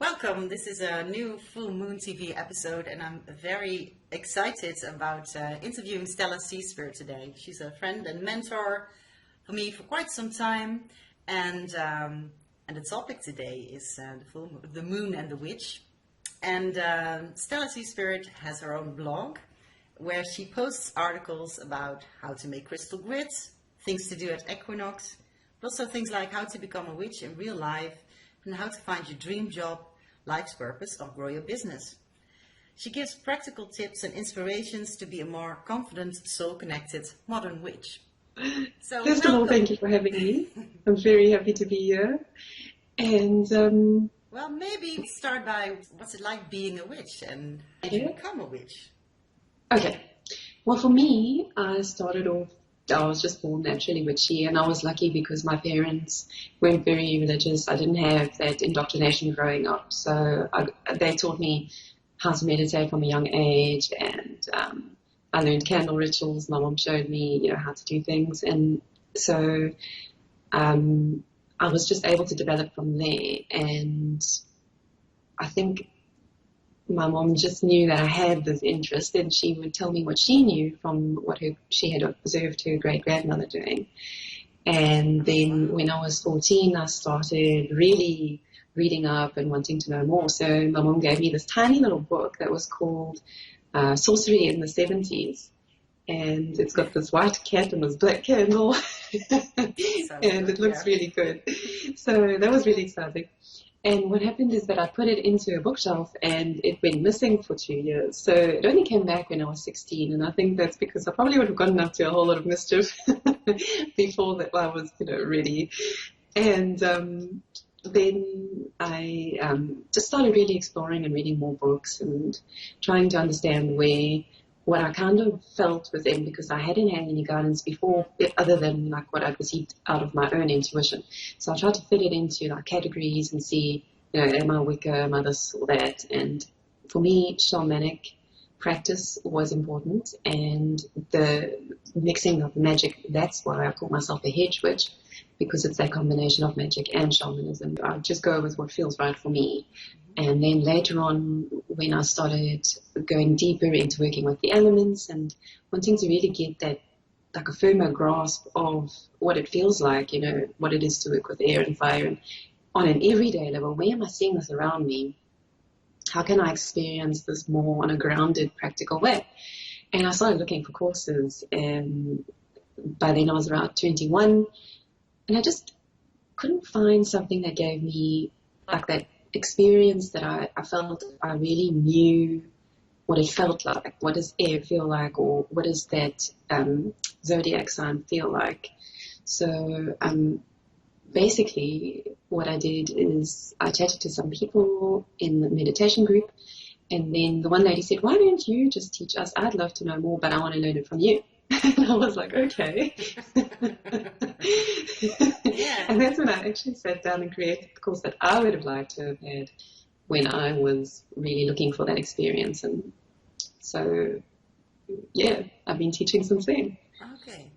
Welcome. This is a new Full Moon TV episode, and I'm very excited about interviewing Stella Seaspirit today. She's a friend and mentor for me for quite some time, and the topic today is the moon and the witch. And Stella Seaspirit has her own blog where she posts articles about how to make crystal grit, things to do at equinox, but also things like how to become a witch in real life and how to find your dream job, life's purpose, or grow your business. She gives practical tips and inspirations to be a more confident, soul-connected, modern witch. So, first of all, thank you for having me. I'm very happy to be here. And well, maybe start by what's it like being a witch and how did you become a witch? Okay. Well, for me, I was just born naturally witchy, and I was lucky because my parents weren't very religious. I didn't have that indoctrination growing up, so they taught me how to meditate from a young age, and I learned candle rituals. My mom showed me, how to do things, and so I was just able to develop from there. And I think my mom just knew that I had this interest, and she would tell me what she knew from what she had observed her great-grandmother doing. And then when I was 14, I started really reading up and wanting to know more. So my mom gave me this tiny little book that was called Sorcery in the 70s. And it's got this white cat and this black candle, and it looks really good. So that was really exciting. And what happened is that I put it into a bookshelf and it went missing for 2 years. So it only came back when I was 16. And I think that's because I probably would have gotten up to a whole lot of mischief before that I was, ready. And then I just started really exploring and reading more books and trying to understand what I kind of felt within, because I hadn't had any guidance before other than like what I'd received out of my own intuition. So I tried to fit it into like categories and see, am I Wicca, am I this or that? And for me, shamanic practice was important, and the mixing of magic, that's why I call myself a hedge witch, because it's that combination of magic and shamanism. I just go with what feels right for me. And then later on, when I started going deeper into working with the elements and wanting to really get that, like a firmer grasp of what it feels like, what it is to work with air and fire, and on an everyday level, where am I seeing this around me? How can I experience this more on a grounded, practical way? And I started looking for courses, and by then I was around 21, and I just couldn't find something that gave me like that experience that I felt I really knew what it felt like. What does air feel like, or what does that zodiac sign feel like? So basically what I did is I chatted to some people in the meditation group, and then the one lady said, why don't you just teach us? I'd love to know more, but I want to learn it from you. And I was like, okay. Yeah. And that's when I actually sat down and created the course that I would have liked to have had when I was really looking for that experience. And so, yeah, I've been teaching since then. Okay.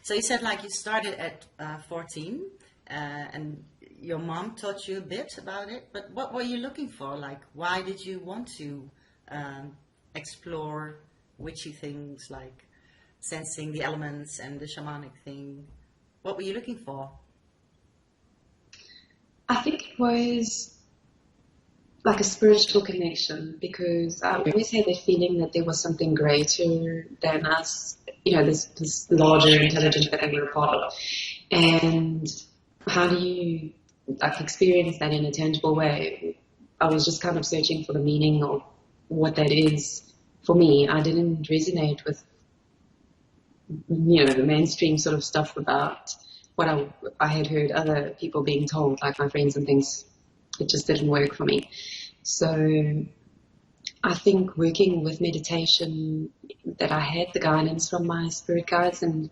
So you said like you started at 14 and your mom taught you a bit about it, but what were you looking for? Like, why did you want to explore witchy things like sensing the elements and the shamanic thing? What were you looking for? I think it was like a spiritual connection, because I always had that feeling that there was something greater than us, this larger intelligence that we were a part of. And how do you like experience that in a tangible way? I was just kind of searching for the meaning of what that is for me. I didn't resonate with the mainstream sort of stuff about what I had heard other people being told, like my friends and things. It just didn't work for me. So I think working with meditation, that I had the guidance from my spirit guides, and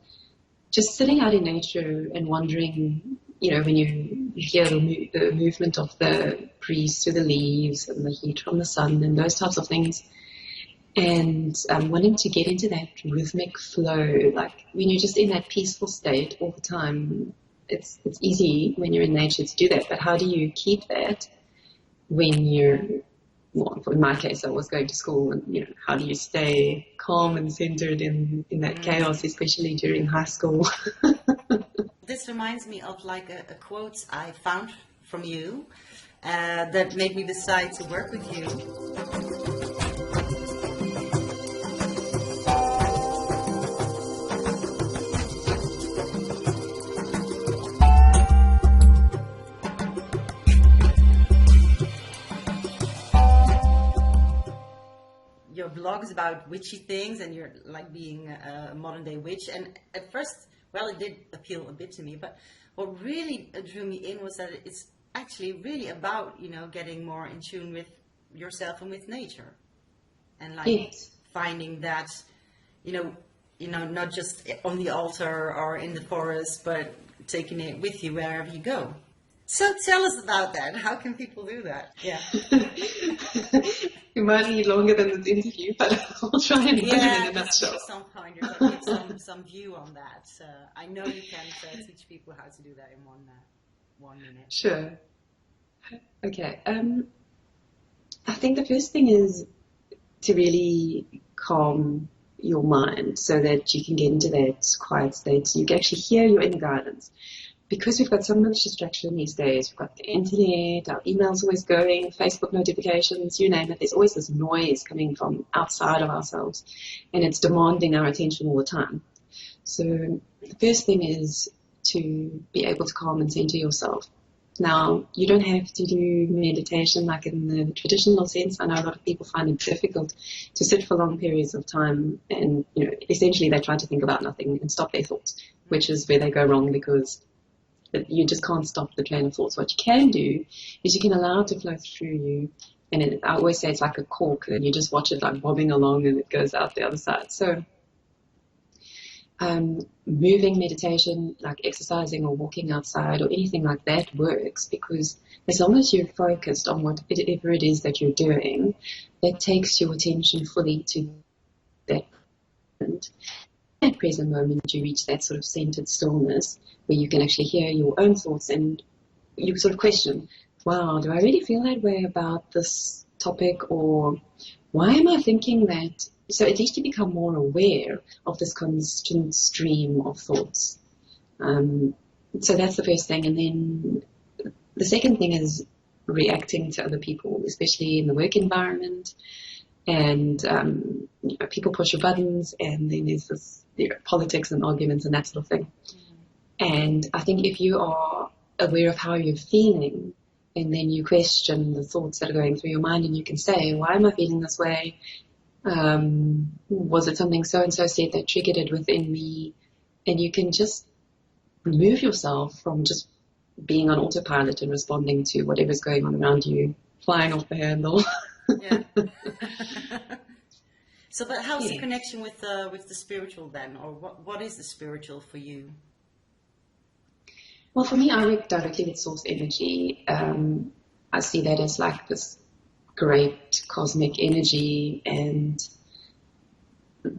just sitting out in nature and wondering, when you hear the movement of the breeze through the leaves and the heat from the sun and those types of things, and wanting to get into that rhythmic flow, like when you're just in that peaceful state all the time, it's easy when you're in nature to do that, but how do you keep that when you're, well, in my case, I was going to school, and how do you stay calm and centered in that chaos, especially during high school? This reminds me of like a quote I found from you that made me decide to work with you. Your blog is about witchy things, and you're like being a modern day witch. And at first, well, it did appeal a bit to me, but what really drew me in was that it's actually really about, getting more in tune with yourself and with nature. And like Yes. finding that, not just on the altar or in the forest, but taking it with you wherever you go. So tell us about that. How can people do that? Yeah. It might be longer than this interview, but I'll try and put it in a nutshell. Give some pointers or give some view on that. I know you can't teach people how to do that in 1 minute. Sure. Okay. I think the first thing is to really calm your mind so that you can get into that quiet state so you can actually hear your inner guidance. Because we've got so much distraction these days, we've got the internet, our emails always going, Facebook notifications, you name it. There's always this noise coming from outside of ourselves, and it's demanding our attention all the time. So the first thing is to be able to calm and center yourself. Now, you don't have to do meditation like in the traditional sense. I know a lot of people find it difficult to sit for long periods of time, and essentially they try to think about nothing and stop their thoughts, which is where they go wrong, because you just can't stop the train of thoughts. What you can do is you can allow it to flow through you. And I always say it's like a cork, and you just watch it like bobbing along and it goes out the other side. So moving meditation, like exercising or walking outside or anything like that works, because as long as you're focused on whatever it is that you're doing, that takes your attention fully to that moment. At present moment, you reach that sort of centered stillness where you can actually hear your own thoughts, and you sort of question, wow, do I really feel that way about this topic, or why am I thinking that? So at least you become more aware of this constant stream of thoughts. So that's the first thing. And then the second thing is reacting to other people, especially in the work environment. And people push your buttons, and then there's this politics and arguments and that sort of thing. And I think if you are aware of how you're feeling, and then you question the thoughts that are going through your mind, and you can say, why am I feeling this way? Was it something so-and-so said that triggered it within me? And you can just remove yourself from just being on autopilot and responding to whatever's going on around you, flying off the handle. Yeah. So, but how's the connection with the spiritual then, or what is the spiritual for you? Well, for me, I work directly with source energy. I see that as like this great cosmic energy, and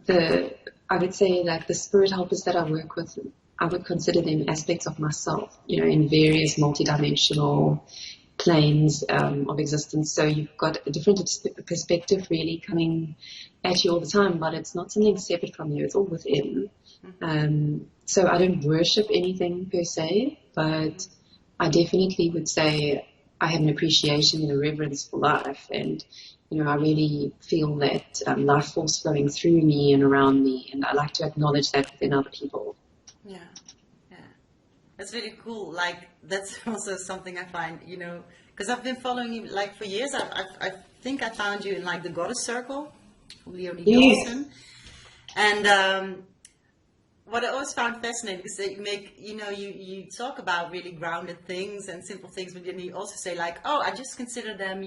I would say like the spirit helpers that I work with, I would consider them aspects of myself, in various multidimensional planes of existence. So you've got a different perspective really coming at you all the time, but it's not something separate from you, it's all within. So I don't worship anything per se, but I definitely would say I have an appreciation and a reverence for life, and I really feel that life force flowing through me and around me, and I like to acknowledge that within other people. Yeah. That's really cool. Like, that's also something I find, because I've been following you like for years. I think I found you in like the Goddess Circle, Leonie Johnson. And what I always found fascinating is that you make, you talk about really grounded things and simple things, but then you also say like, oh, I just consider them,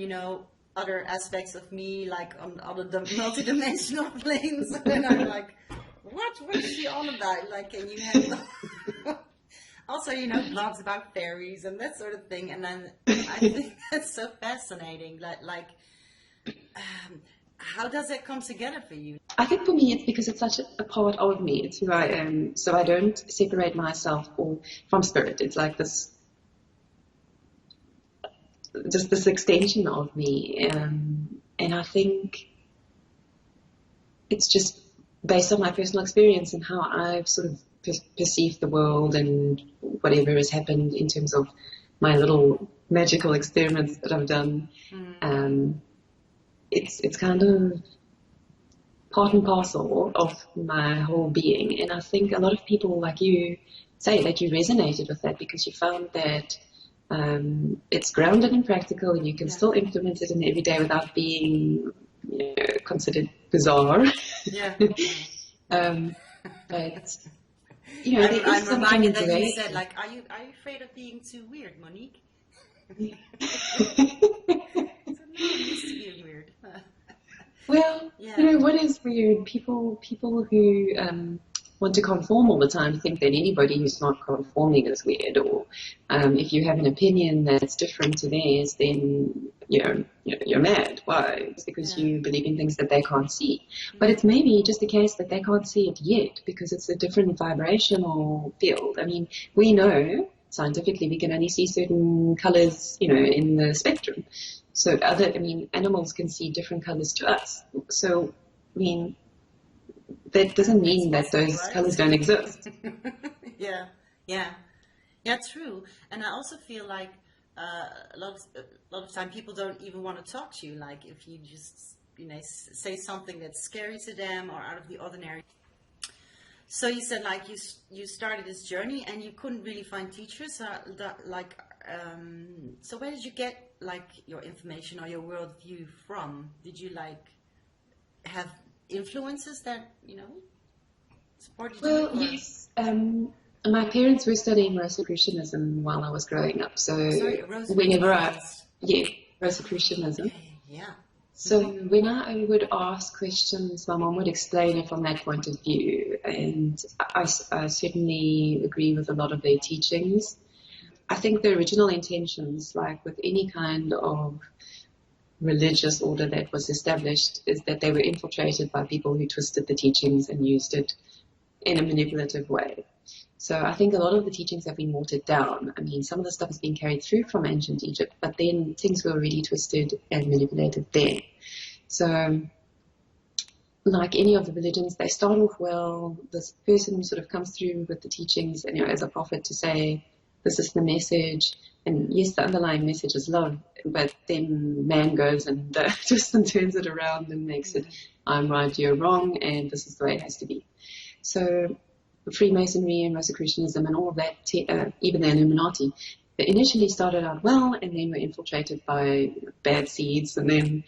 other aspects of me, like on other multidimensional planes. And I'm like, what is she on about? Like, and you have also, blogs about fairies and that sort of thing. And then I think that's so fascinating. Like, how does that come together for you? I think for me, it's because it's such a part of me. It's who I am. So I don't separate myself from spirit. It's like this. just this extension of me. And I think it's just based on my personal experience and how I've sort of perceived the world and whatever has happened in terms of my little magical experiments that I've done. It's kind of part and parcel of my whole being. And I think a lot of people like you say that you resonated with that because you found that it's grounded and practical and you can still implement it in every day without being, considered bizarre. Yeah. But, there is I'm something reminded that you great. said, like, are you afraid of being too weird, Monique? So, no, I'm used to being weird. Well, Yeah. what is weird? People who want to conform all the time think that anybody who's not conforming is weird, or if you have an opinion that's different to theirs, then you're mad. Why? It's because you believe in things that they can't see. But it's maybe just the case that they can't see it yet because it's a different vibrational field. I mean, we know scientifically we can only see certain colors, in the spectrum. So animals can see different colors to us. So, that doesn't mean that those right? colors don't exist. Yeah, true. And I also feel like a lot of time people don't even want to talk to you. Like if you just say something that's scary to them or out of the ordinary. So you said like you started this journey and you couldn't really find teachers. So where did you get like your information or your worldview from? Did you like have influences that supported you? Well, yes. My parents were studying Rosicrucianism while I was growing up. So Rosicrucianism. Okay, yeah. So when I would ask questions, my mom would explain it from that point of view. And I certainly agree with a lot of their teachings. I think the original intentions, like with any kind of religious order that was established, is that they were infiltrated by people who twisted the teachings and used it in a manipulative way. So I think a lot of the teachings have been watered down. I mean, some of the stuff has been carried through from ancient Egypt, but then things were already twisted and manipulated there. So like any of the religions, they start off well. This person sort of comes through with the teachings, and as a prophet to say, this is the message. And yes, the underlying message is love, but then man goes and twists and turns it around and makes it, I'm right, you're wrong, and this is the way it has to be. So Freemasonry and Rosicrucianism and all of that, even the Illuminati, they initially started out well and then were infiltrated by bad seeds, and then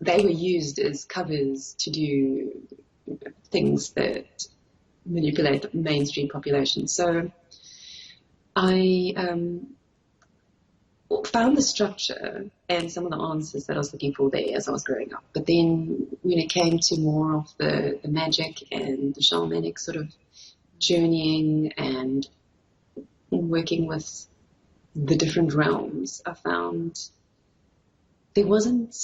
they were used as covers to do things that manipulate the mainstream population. So I found the structure and some of the answers that I was looking for there as I was growing up. But then when it came to more of the magic and the shamanic sort of journeying and working with the different realms, I found there wasn't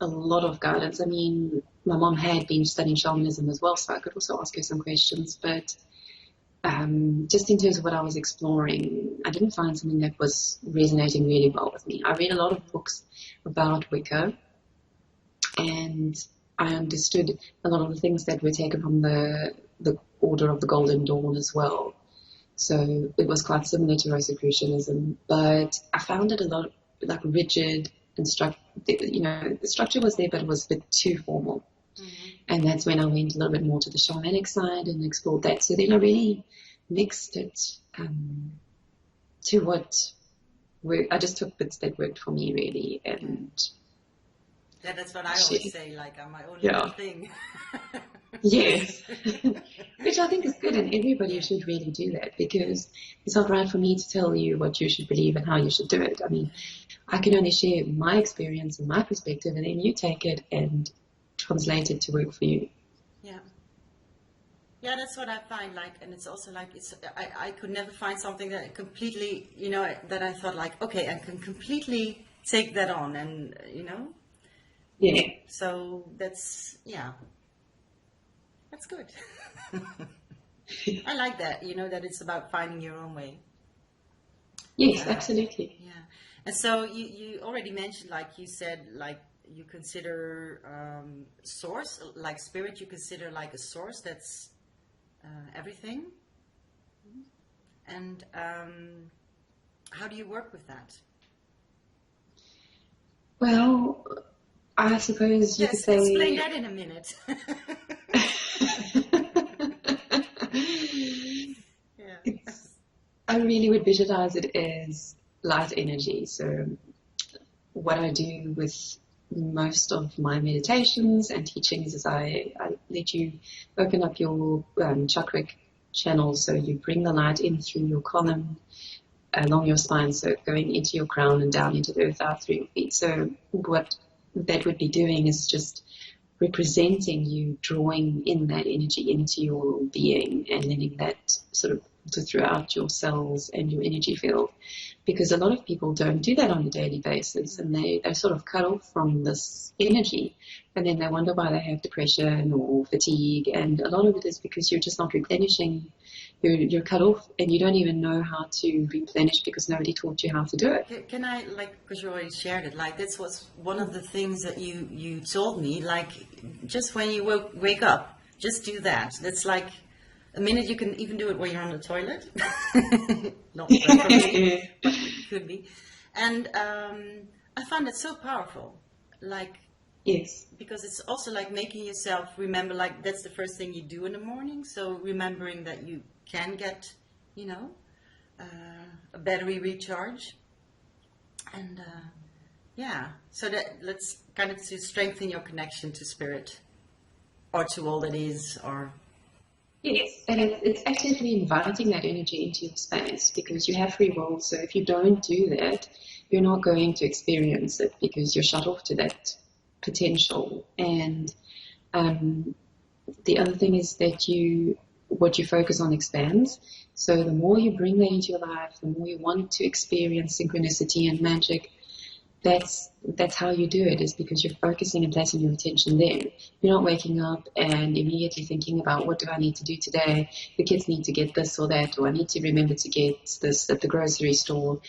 a lot of guidance. I mean, my mom had been studying shamanism as well, so I could also ask her some questions, but just in terms of what I was exploring, I didn't find something that was resonating really well with me. I read a lot of books about Wicca, and I understood a lot of the things that were taken from the Order of the Golden Dawn as well. So it was quite similar to Rosicrucianism, but I found it a lot like rigid and the structure was there, but it was a bit too formal. And that's when I went a little bit more to the shamanic side and explored that. So then I really mixed it to what worked. I just took bits that worked for me, really. And yeah, that's what I always say, like, I'm my own little thing. Yes. Which I think is good, and everybody should really do that, because it's not right for me to tell you what you should believe and how you should do it. I mean, I can only share my experience and my perspective, and then you take it and translate it to work for you. Yeah, that's what I find, like, and it's also like, I could never find something that completely, that I thought like, okay, I can completely take that on, and, Yeah. So that's good. I like that, that it's about finding your own way. Yes, absolutely. Yeah. And so you already mentioned, like you said, like you consider source, like spirit, you consider like a source that's everything. And how do you work with that? Well, I suppose you could Yes, explain say that in a minute. Yeah. I really would visualize it as light energy. So what I do with most of my meditations and teachings is I let you open up your chakric channels. So you bring the light in through your column, along your spine, so going into your crown and down into the earth out through your feet. So what that would be doing is just representing you drawing in that energy into your being and letting that sort of filter throughout your cells and your energy field. Because a lot of people don't do that on a daily basis, and they're sort of cut off from this energy, and then they wonder why they have depression or fatigue, and a lot of it is because you're just not replenishing. You're cut off, and you don't even know how to replenish because nobody taught you how to do it. Can I, like, because you already shared it, like, this was one of the things that you told me, like, just when you wake up, just do that. That's like a minute. You can even do it when you're on the toilet. Not preferably, but it could be. And I found it so powerful, like, Yes. because it's also like making yourself remember, like, that's the first thing you do in the morning. So remembering that you can get, you know, a battery recharge. And yeah, so that let's kind of to strengthen your connection to spirit or to all that is, or Yes, and it's actively inviting that energy into your space because you have free will. So if you don't do that, you're not going to experience it because you're shut off to that potential. And the other thing is that what you focus on expands. So the more you bring that into your life, the more you want to experience synchronicity and magic. That's how you do it, is because you're focusing and placing your attention there. You're not waking up and immediately thinking about what do I need to do today? The kids need to get this or that, or I need to remember to get this at the grocery store.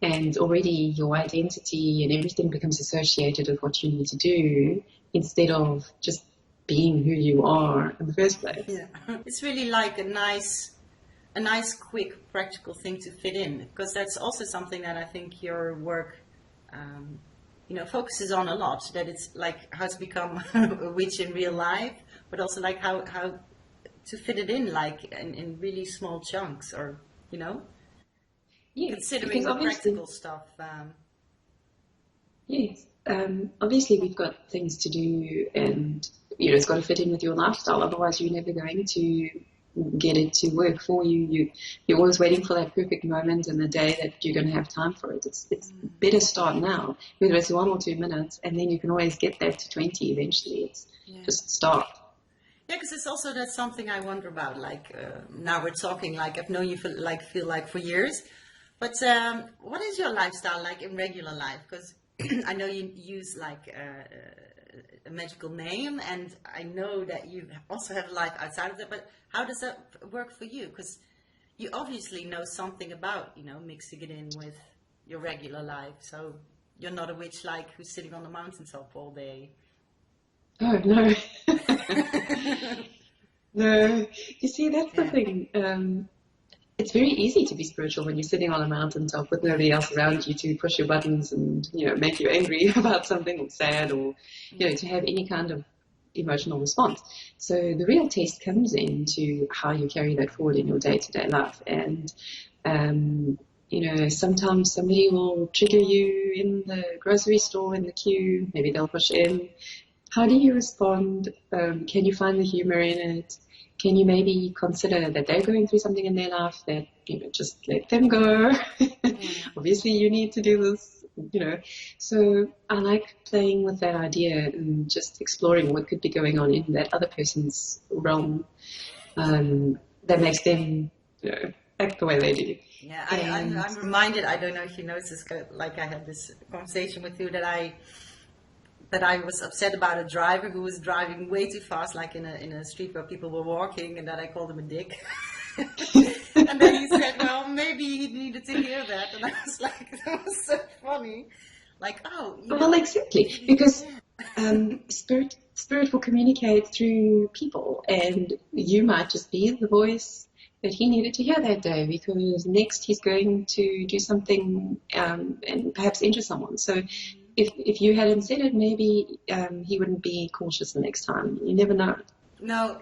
And already your identity and everything becomes associated with what you need to do instead of just being who you are in the first place. yeah, it's really like a nice, quick, practical thing to fit in, because that's also something that I think your work, you know, focuses on a lot. That it's like how to become a witch in real life, but also like how to fit it in, like in really small chunks, or you know, Yes, considering because the obviously, practical stuff. yes, obviously we've got things to do, and it's got to fit in with your lifestyle. Otherwise, you're never going to get it to work for you. You're always waiting for that perfect moment in the day that you're going to have time for it. It's better start now, whether it's 1 or 2 minutes, and then you can always get that to 20 eventually. It's just start. Yeah, because it's also that's something I wonder about. Like now we're talking, like I've known you for feel like for years, but what is your lifestyle like in regular life? Because I know you use like a magical name, and I know that you also have a life outside of that. But how does that work for you? Because you obviously know something about mixing it in with your regular life. So you're not a witch like who's sitting on the mountaintop all day. Oh, no. No. You see, that's the thing. It's very easy to be spiritual when you're sitting on a mountaintop with nobody else around you to push your buttons and, make you angry about something or sad or, to have any kind of emotional response. So the real test comes into how you carry that forward in your day-to-day life. And, sometimes somebody will trigger you in the grocery store in the queue. Maybe they'll push in. How do you respond? Can you find the humor in it? Can you maybe consider that they're going through something in their life that, just let them go. Obviously you need to do this, So I like playing with that idea and just exploring what could be going on in that other person's realm that makes them, act the way they do. Yeah, I'm reminded, I don't know if you noticed this, like I had this conversation with you that I was upset about a driver who was driving way too fast, like in a street where people were walking, and that I called him a dick. And then he said, well, maybe he needed to hear that. And I was like, that was so funny. Like, oh, Well, exactly, because spirit will communicate through people, and you might just be the voice that he needed to hear that day, because next he's going to do something and perhaps injure someone. So if you hadn't said it, maybe he wouldn't be cautious the next time. You never know. No,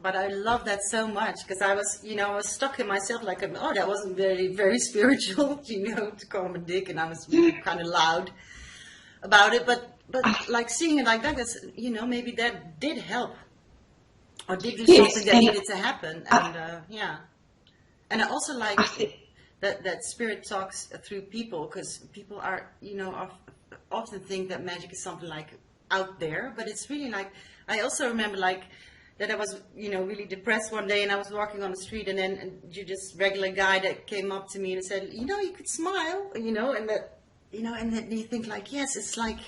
but I love that so much, because I was stuck in myself, like, oh, that wasn't very, very spiritual, to call him a dick, and I was really kind of loud about it, but like seeing it like that, that's, maybe that did help, or did do something that needed to happen, and and I also like that spirit talks through people, because people are, often think that magic is something like out there, but it's really like, I also remember like that I was, really depressed one day, and I was walking on the street, and then you just regular guy that came up to me and said, you could smile, and that, and then you think like, yes, it's like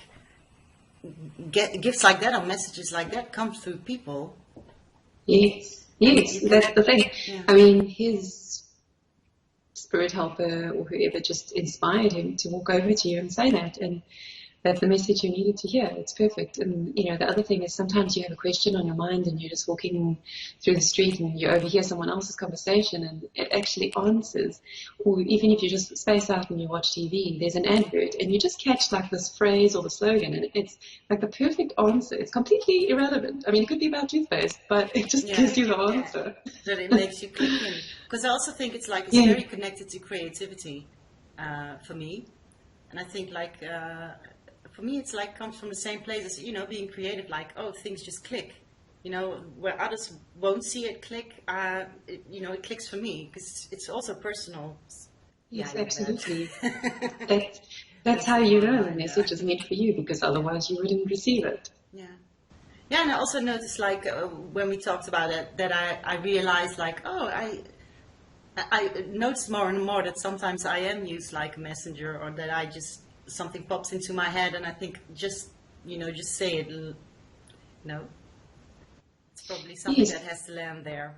gifts like that or messages like that come through people. Yes, that's the thing. Yeah. I mean, his spirit helper or whoever just inspired him to walk over to you and say that, and that's the message you needed to hear. It's perfect. And, the other thing is sometimes you have a question on your mind and you're just walking through the street and you overhear someone else's conversation and it actually answers. Or even if you just space out and you watch TV, there's an advert and you just catch like this phrase or the slogan, and it's like the perfect answer. It's completely irrelevant. I mean, it could be about toothpaste, but it just gives you the answer. That it makes you click in. Because I also think it's like, it's very connected to creativity for me. And I think like... for me, it's like comes from the same place as, being creative, like, oh, things just click, where others won't see it click, it clicks for me, because it's also personal. Yes, absolutely. That's how you know the message is meant for you, because otherwise you wouldn't receive it. Yeah. Yeah, and I also noticed, like, when we talked about it, that I realized, like, oh, I noticed more and more that sometimes I am used like a messenger, or that I just... something pops into my head and I think just say it. It's probably something that has to land there.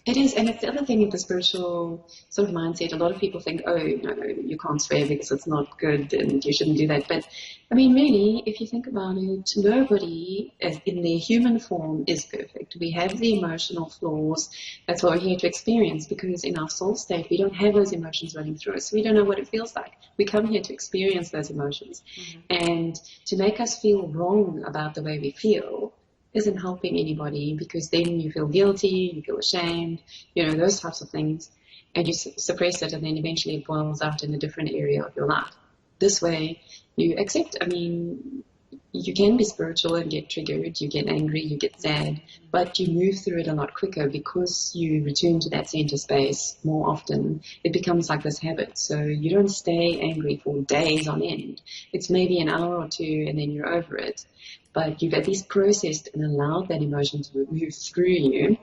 It is, and it's the other thing with the spiritual sort of mindset. A lot of people think, oh, no, you can't swear because it's not good and you shouldn't do that. But, I mean, really, if you think about it, nobody in their human form is perfect. We have the emotional flaws. That's what we're here to experience, because in our soul state, we don't have those emotions running through us. We don't know what it feels like. We come here to experience those emotions. Mm-hmm. And to make us feel wrong about the way we feel isn't helping anybody, because then you feel guilty, you feel ashamed, those types of things, and you suppress it, and then eventually it boils out in a different area of your life. This way, you accept, I mean, you can be spiritual and get triggered, you get angry, you get sad, but you move through it a lot quicker because you return to that center space more often. It becomes like this habit, so you don't stay angry for days on end. It's maybe an hour or two and then you're over it. But you've at least processed and allowed that emotion to move through you,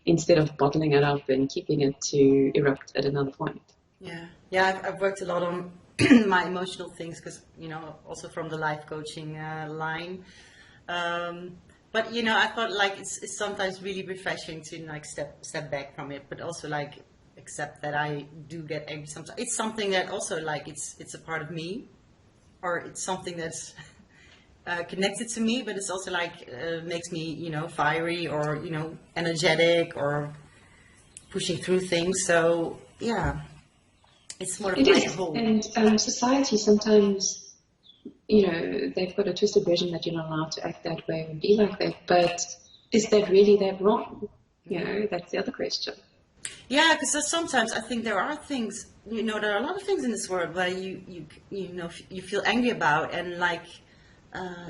instead of bottling it up and keeping it to erupt at another point. Yeah, I've worked a lot on my emotional things, because, also from the life coaching line. But, I thought like it's sometimes really refreshing to like step back from it, but also like accept that I do get angry sometimes. It's something that also like it's a part of me, or it's something that's... connected to me, but it's also like makes me, fiery, or energetic, or pushing through things. So yeah, it's more of like a whole. And society sometimes, they've got a twisted version that you're not allowed to act that way or be like that. But is that really that wrong? That's the other question. Yeah, because sometimes I think there are things, there are a lot of things in this world where you feel angry about, and like.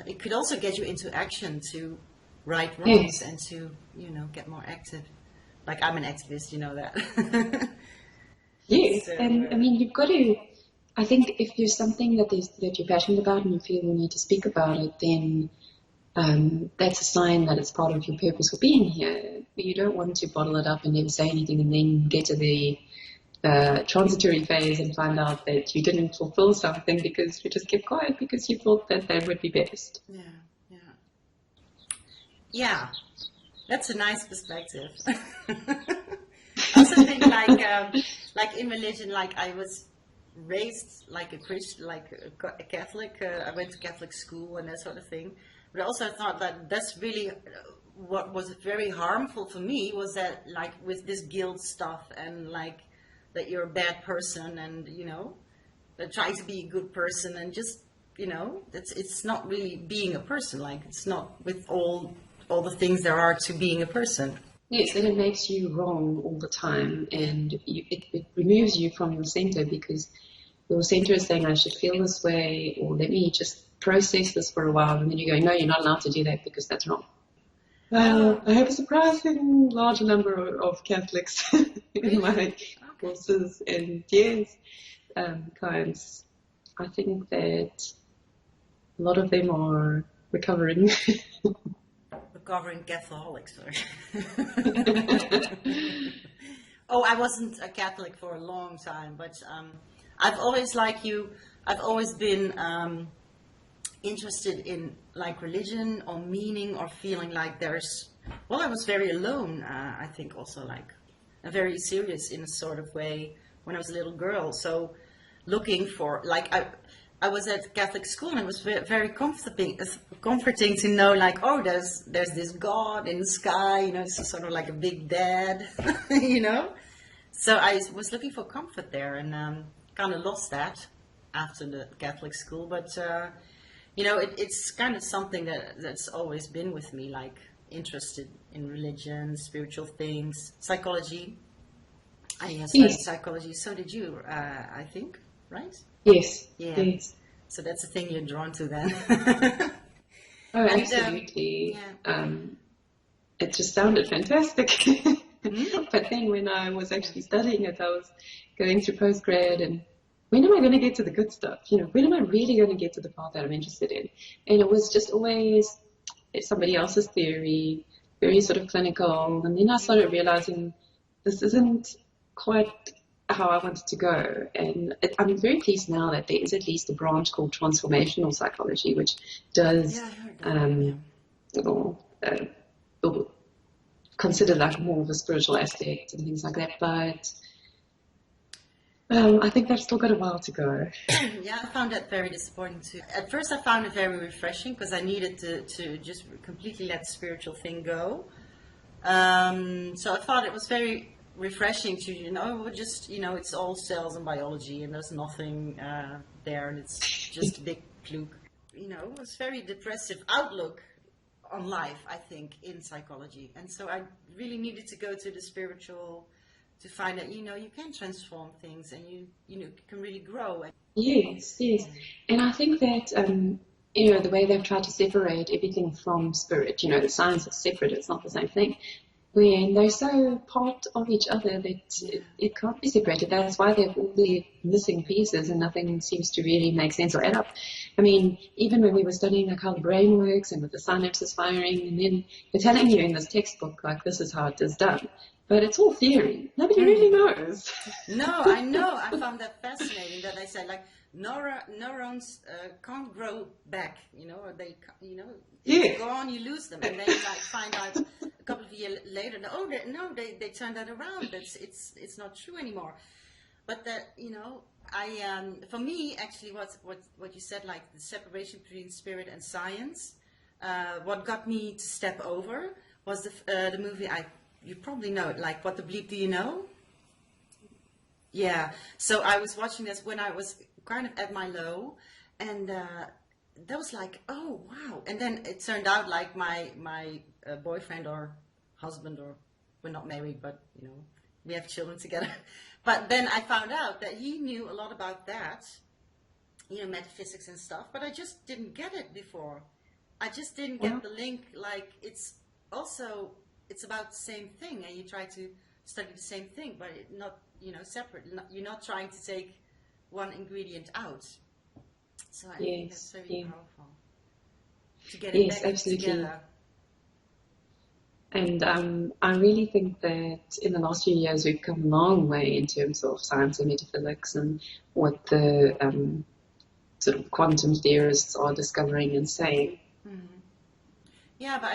It could also get you into action to right wrongs, and to, get more active. Like, I'm an activist, that. Yes, so, and I mean, you've got to, I think if there's something that you're passionate about and you feel you need to speak about it, then that's a sign that it's part of your purpose for being here. You don't want to bottle it up and never say anything and then get to the transitory phase and find out that you didn't fulfill something because you just kept quiet because you thought that would be best. Yeah, that's a nice perspective. I also think like in religion, like I was raised like a Christian, like a Catholic. I went to Catholic school and that sort of thing. But I also thought that that's really what was very harmful for me was that like with this guilt stuff and like that you're a bad person and trying to be a good person and just it's not really being a person. Like it's not with all the things there are to being a person. Yes, and it makes you wrong all the time, and it removes you from your center because your center is saying, I should feel this way, or let me just process this for a while, and then you go, no, you're not allowed to do that because that's wrong. I have a surprising large number of Catholics in my courses, and yes, clients. I think that a lot of them are recovering. Recovering Catholics. Oh, I wasn't a Catholic for a long time, but I've always, like you, I've always been interested in like religion or meaning or feeling like there's, well, I was very alone, I think also like very serious in a sort of way when I was a little girl. So looking for, like I was at Catholic school and it was very comforting to know like, oh, there's this God in the sky, it's sort of like a big dad, So I was looking for comfort there and kind of lost that after the Catholic school. But, it's kind of something that's always been with me, like interested in religion, spiritual things, psychology. I studied psychology, so did you, I think, right? Yes. Yeah. Yes. So that's the thing you're drawn to then. Oh, absolutely. It just sounded fantastic. But then when I was actually studying it, I was going through postgrad and when am I going to get to the good stuff? When am I really going to get to the path that I'm interested in? And it was just always somebody else's theory, very sort of clinical. And then I started realizing this isn't quite how I wanted to go. And I'm very pleased now that there is at least a branch called transformational psychology, which does consider like more of a spiritual aspect and things like that. But I think they've still got a while to go. Yeah, I found that very disappointing too. At first I found it very refreshing because I needed to just completely let the spiritual thing go. So I thought it was very refreshing to, it's all cells and biology and there's nothing there and it's just a big fluke. It was very depressive outlook on life, I think, in psychology. And so I really needed to go to the spiritual to find that, you can transform things and you can really grow. Yes. And I think that, the way they've tried to separate everything from spirit, the science is separate, it's not the same thing. When they're so part of each other that it can't be separated. That's why they're all the missing pieces and nothing seems to really make sense or add up. I mean, even when we were studying like how the brain works and with the synapses firing, and then they're telling you in this textbook, like, this is how it is done. But it's all theory. Nobody really knows. No, I know. I found that fascinating that they said, like, neurons can't grow back, or they, it's gone, you lose them. And then like find out a couple of years later, they turned that around. It's not true anymore. But that, for me, actually, what you said, like the separation between spirit and science, what got me to step over was the movie, you probably know it, like, What the Bleep Do You Know? Yeah. So I was watching this when I was kind of at my low, and that was like, oh, wow. And then it turned out like my boyfriend or husband, or we're not married, but, we have children together. But then I found out that he knew a lot about that, metaphysics and stuff, but I just didn't get it before. I just didn't get the link. Like, it's about the same thing, and you try to study the same thing, but not, separate. You're not trying to take one ingredient out. So I think that's very powerful to get it back together. And I really think that in the last few years we've come a long way in terms of science and metaphysics and what the sort of quantum theorists are discovering and saying. Mm-hmm. Yeah, but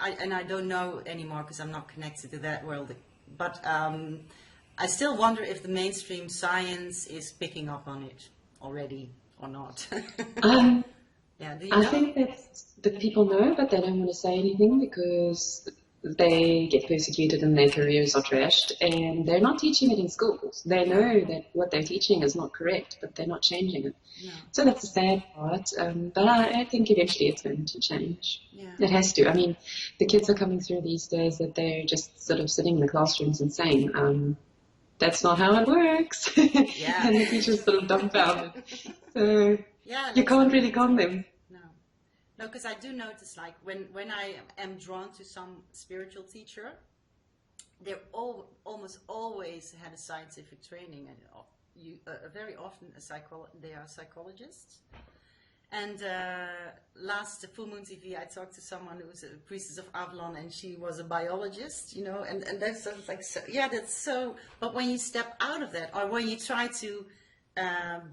I don't know anymore because I'm not connected to that world but I still wonder if the mainstream science is picking up on it already or not. Yeah, do you I know? think that the people know, but they don't want to say anything because they get persecuted and their careers are trashed, and they're not teaching it in schools. They know that what they're teaching is not correct, but they're not changing it. No. So that's the sad part. But I think eventually it's going to change. Yeah. It has to. I mean, the kids are coming through these days that they're just sort of sitting in the classrooms and saying, that's not how it works. Yeah. And the teacher's sort of dumbfounded. So Yeah, you that's can't not really easy. calm them. No. No, because I do notice, like, when I am drawn to some spiritual teacher, they're almost always had a scientific training, and very often they are psychologists. And last full moon TV, I talked to someone who was a priestess of Avalon, and she was a biologist, you know, and that's sort of like, so, yeah, that's so. But when you step out of that, or when you try to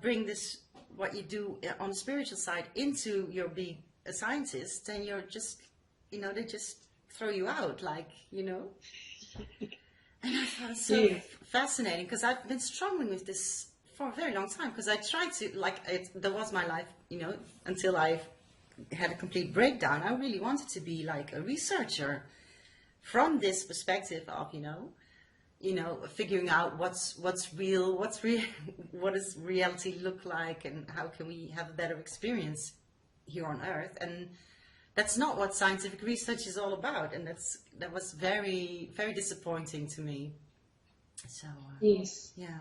bring this, what you do on the spiritual side, into your being a scientist, then you're just, you know, they just throw you out, like, you know. And I found it so fascinating, because I've been struggling with this for a very long time, because I tried to, like, there was my life, you know, until I had a complete breakdown. I really wanted to be like a researcher from this perspective of, you know, figuring out what's real, what does reality look like, and how can we have a better experience here on Earth. And that's not what scientific research is all about, and that was very, very disappointing to me. So Yes. yeah.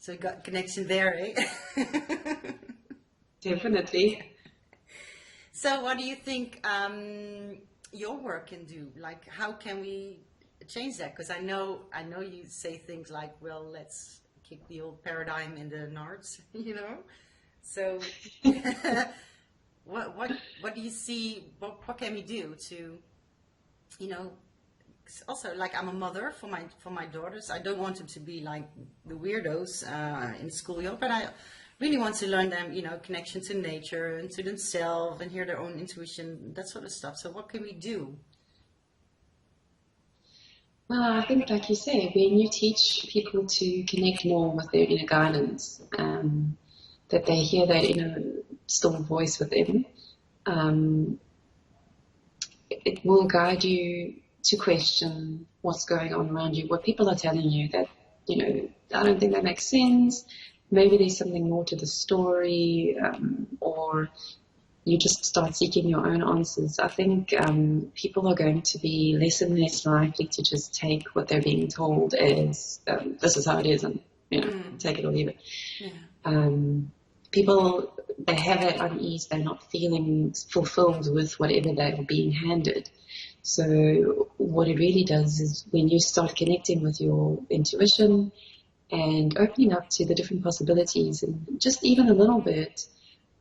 So you got connection there, eh? Definitely. So what do you think your work can do? Like, how can we change that? Because I know you say things like, well, let's kick the old paradigm in the nards, you know? So what do you see, what can we do to, you know, also, like, I'm a mother for my daughters. I don't want them to be like the weirdos in schoolyard, but I really want to learn them, you know, connection to nature and to themselves, and hear their own intuition, that sort of stuff. So what can we do? Well, I think, like you say, when you teach people to connect more with their inner guidance, that they hear that inner still voice within, it will guide you to question what's going on around you, what people are telling you that, you know, I don't think that makes sense. Maybe there's something more to the story, or you just start seeking your own answers. I think people are going to be less and less likely to just take what they're being told as this is how it is, and, you know, take it or leave it. Yeah. People, they have that unease, they're not feeling fulfilled with whatever they are being handed. So what it really does is, when you start connecting with your intuition and opening up to the different possibilities, and just even a little bit,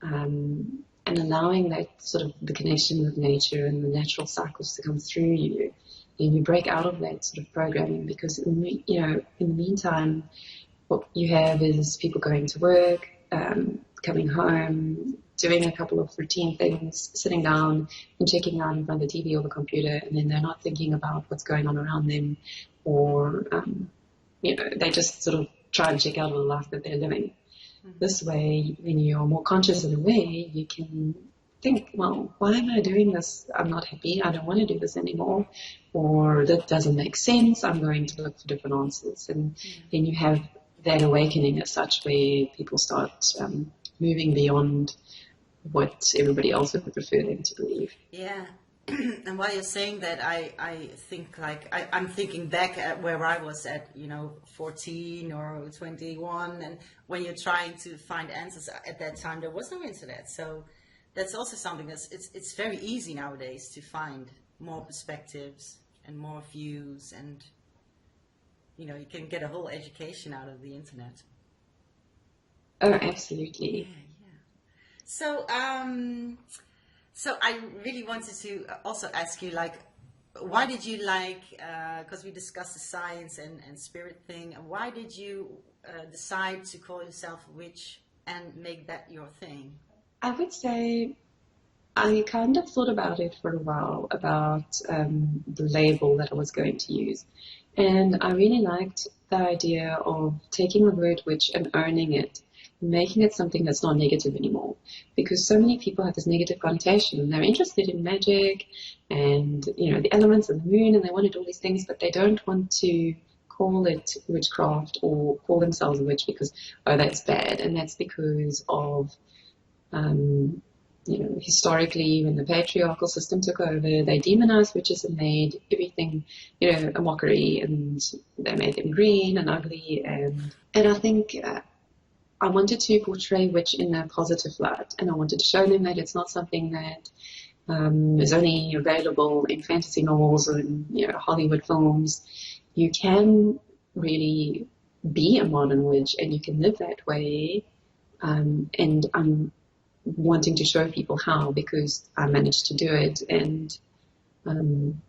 and allowing that sort of the connection with nature and the natural cycles to come through you, then you break out of that sort of programming. Because in the meantime, what you have is people going to work, coming home, doing a couple of routine things, sitting down and checking out in front of the TV or the computer, and then they're not thinking about what's going on around them, or they just sort of try and check out of the life that they're living. This way, when you're more conscious and aware, you can think, well, why am I doing this? I'm not happy. I don't want to do this anymore. Or that doesn't make sense. I'm going to look for different answers. And then you have that awakening as such, where people start moving beyond what everybody else would prefer them to believe. Yeah. And while you're saying that, I think, like, I'm thinking back at where I was at, 14 or 21, and when you're trying to find answers at that time, there was no internet. So that's also something it's very easy nowadays to find more perspectives and more views, and you can get a whole education out of the internet. Oh, absolutely. Yeah. So I really wanted to also ask you, like, why did you because we discussed the science and spirit thing, why did you decide to call yourself a witch and make that your thing? I would say I kind of thought about it for a while, about the label that I was going to use. And I really liked the idea of taking the word witch and owning it, making it something that's not negative anymore. Because so many people have this negative connotation, and they're interested in magic and, the elements and the moon, and they want to do all these things, but they don't want to call it witchcraft or call themselves a witch because, oh, that's bad. And that's because of historically, when the patriarchal system took over, they demonized witches and made everything, a mockery, and they made them green and ugly. And I think I wanted to portray witch in a positive light, and I wanted to show them that it's not something that is only available in fantasy novels or in Hollywood films. You can really be a modern witch, and you can live that way. And I'm wanting to show people how, because I managed to do it, and I'm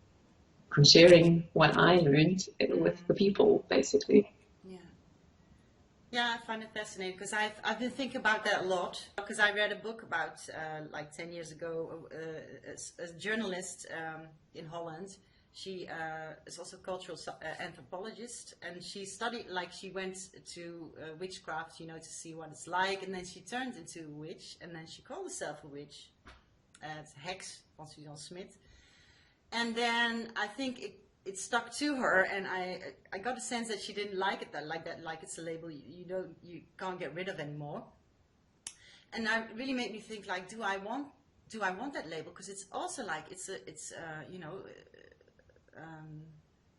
sharing what I learned with the people, basically. Yeah, I find it fascinating because I've been thinking about that a lot, because I read a book about like 10 years ago, a journalist in Holland. She is also a cultural anthropologist, and she studied, she went to witchcraft, to see what it's like, and then she turned into a witch, and then she called herself a witch, Hex van Suzanne Smith. And then I think it stuck to her, and I got a sense that she didn't like it, like it's a label you can't get rid of anymore. And that really made me think, do I want that label? Because it's also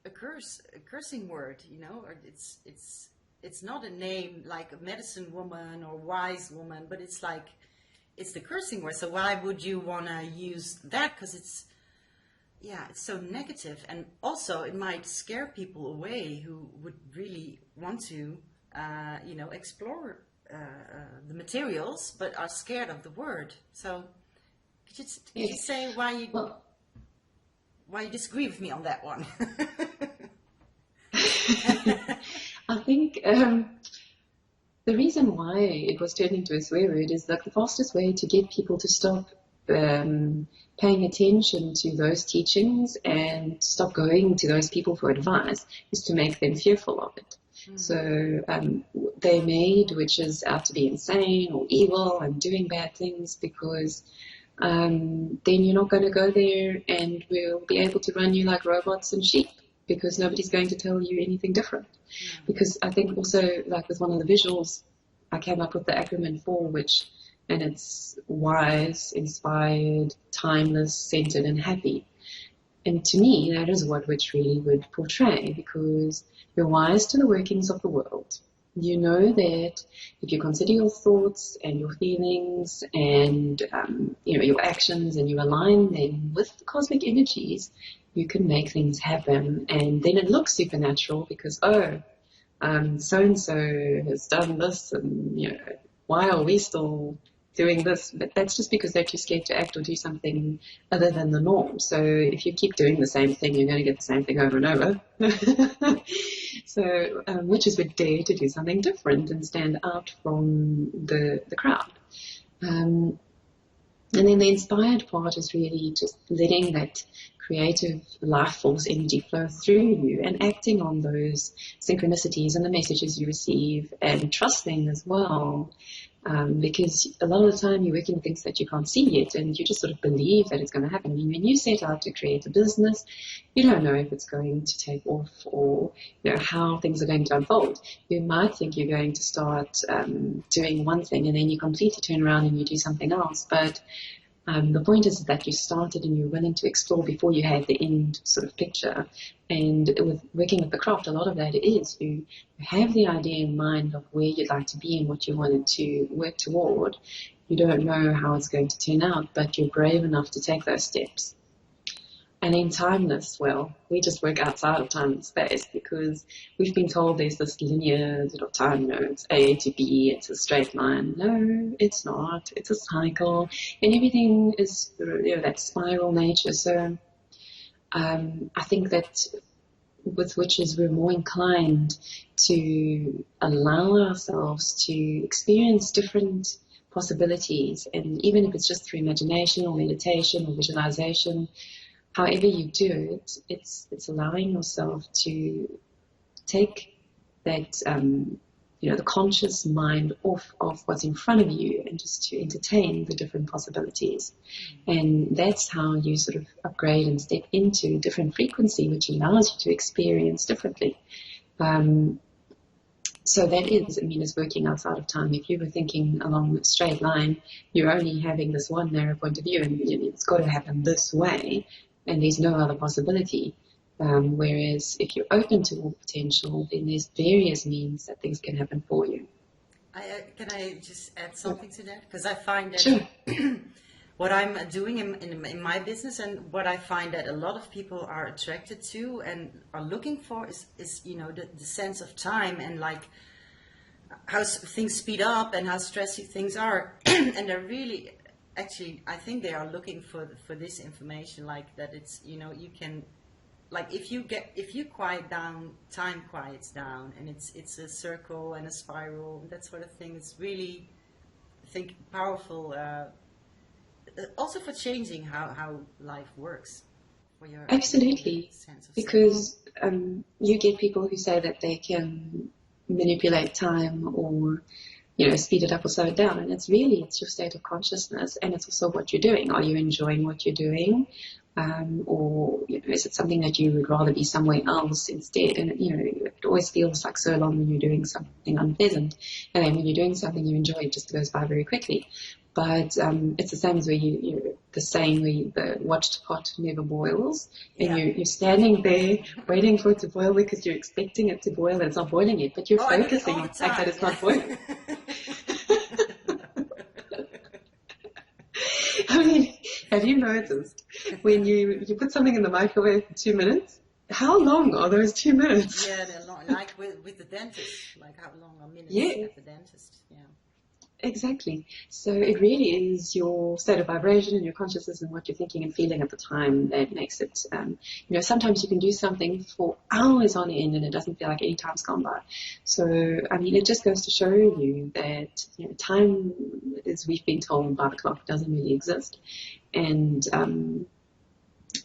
a cursing word, or it's not a name like a medicine woman or wise woman, but it's the cursing word. So why would you want to use that? Because it's so negative, and also it might scare people away who would really want to explore the materials but are scared of the word. So could you say why you disagree with me on that one? I think the reason why it was turned into a swear word is the fastest way to get people to stop paying attention to those teachings and stop going to those people for advice is to make them fearful of it. So they made witches out to be insane or evil and doing bad things, because then you're not going to go there, and we'll be able to run you like robots and sheep, because nobody's going to tell you anything different. Because I think also, with one of the visuals, I came up with the acronym for witch, and it's wise, inspired, timeless, centered, and happy. And to me, that is what witch really would portray, because you're wise to the workings of the world. You know that if you consider your thoughts and your feelings and your actions, and you align them with the cosmic energies, you can make things happen. And then it looks supernatural because, so-and-so has done this, and why are we still doing this? But that's just because they're too scared to act or do something other than the norm. So if you keep doing the same thing, you're going to get the same thing over and over. So witches would dare to do something different and stand out from the crowd. And then the inspired part is really just letting that creative life force energy flow through you and acting on those synchronicities and the messages you receive, and trusting as well. Because a lot of the time you're working with things that you can't see yet, and you just sort of believe that it's going to happen. I mean, when you set out to create a business, you don't know if it's going to take off or how things are going to unfold. You might think you're going to start doing one thing, and then you completely turn around and you do something else. But the point is that you started and you're willing to explore before you have the end sort of picture. And with working with the craft, a lot of that is you have the idea in mind of where you'd like to be and what you wanted to work toward. You don't know how it's going to turn out, but you're brave enough to take those steps. And then timeless, well, we just work outside of time and space, because we've been told there's this linear sort of time, it's A to B, it's a straight line. No, it's not. It's a cycle, and everything is that spiral nature. So I think that with witches, we're more inclined to allow ourselves to experience different possibilities. And even if it's just through imagination or meditation or visualization, however you do it, it's allowing yourself to take that, the conscious mind off of what's in front of you and just to entertain the different possibilities. And that's how you sort of upgrade and step into different frequency, which allows you to experience differently. So that is, it's working outside of time. If you were thinking along a straight line, you're only having this one narrow point of view, and it's got to happen this way, and there's no other possibility. Whereas if you're open to more potential, then there's various means that things can happen for you. Can I just add something to that? Because I find that Sure. what I'm doing in my business, and what I find that a lot of people are attracted to and are looking for is the sense of time, and like how things speed up and how stressy things are. And they're really, actually, I think they are looking for this information, like that it's, you can, like if you quiet down, time quiets down, and it's a circle and a spiral, that sort of thing. It's really, I think, powerful, also for changing how life works for your Absolutely, sense of because you get people who say that they can manipulate time or speed it up or slow it down, and it's your state of consciousness, and it's also what you're doing. Are you enjoying what you're doing? Or is it something that you would rather be somewhere else instead? And it always feels like so long when you're doing something unpleasant, and then when you're doing something you enjoy, it just goes by very quickly. But it's the same as where the saying where the watched pot never boils, and you're standing there waiting for it to boil because you're expecting it to boil and it's not boiling yet, but you're focusing on the fact that it's not boiling. Have you noticed when you put something in the microwave for 2 minutes, how long are those 2 minutes? Yeah, they're long. Like with the dentist, like how long are minutes at the dentist? Yeah. Exactly. So it really is your state of vibration and your consciousness and what you're thinking and feeling at the time that makes it, sometimes you can do something for hours on end and it doesn't feel like any time's gone by. So, it just goes to show you that, time, as we've been told by the clock, doesn't really exist. And,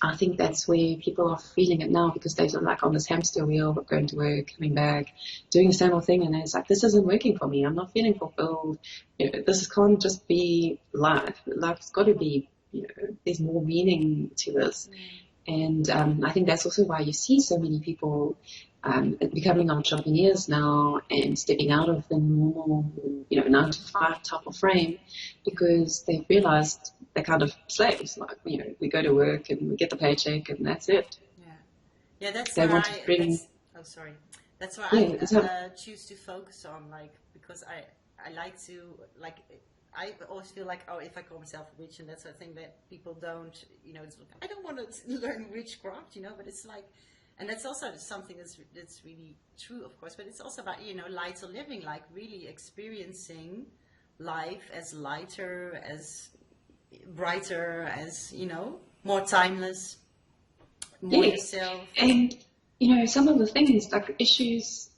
I think that's where people are feeling it now, because they're like on this hamster wheel, going to work, coming back, doing the same old thing, and it's like, this isn't working for me. I'm not feeling fulfilled. This can't just be life. Life's got to be, there's more meaning to this. And I think that's also why you see so many people becoming entrepreneurs now and stepping out of the normal, 9-to-5 type of frame, because they've realized they're kind of slaves. Like, we go to work and we get the paycheck and that's it. Yeah, that's they why want to bring. That's why I choose to focus on, like, because I like to, like, I always feel like, if I call myself a witch and that sort of thing, that people don't, it's, I don't want to learn witchcraft, but it's like, and that's also something that's really true, of course, but it's also about, lighter living, like really experiencing life as lighter, as brighter, as, more timeless, more yourself. And, some of the things, like issues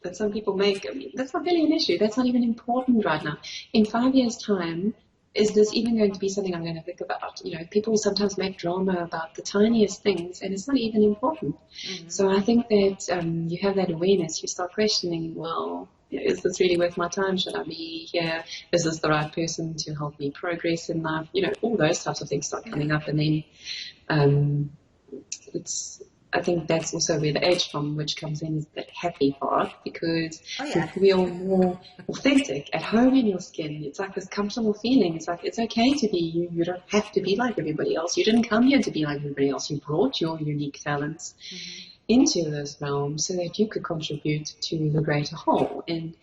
that some people make, that's not really an issue. That's not even important right now. In 5 years' time, is this even going to be something I'm going to think about? People sometimes make drama about the tiniest things, and it's not even important. Mm-hmm. So I think that you have that awareness. You start questioning, well, is this really worth my time? Should I be here? Is this the right person to help me progress in life? All those types of things start coming up, and then I think that's also where the age from which comes in, is that happy part, because you feel more authentic, at home in your skin. It's like this comfortable feeling. It's like, it's okay to be you. You don't have to be like everybody else. You didn't come here to be like everybody else. You brought your unique talents into this realm so that you could contribute to the greater whole. And,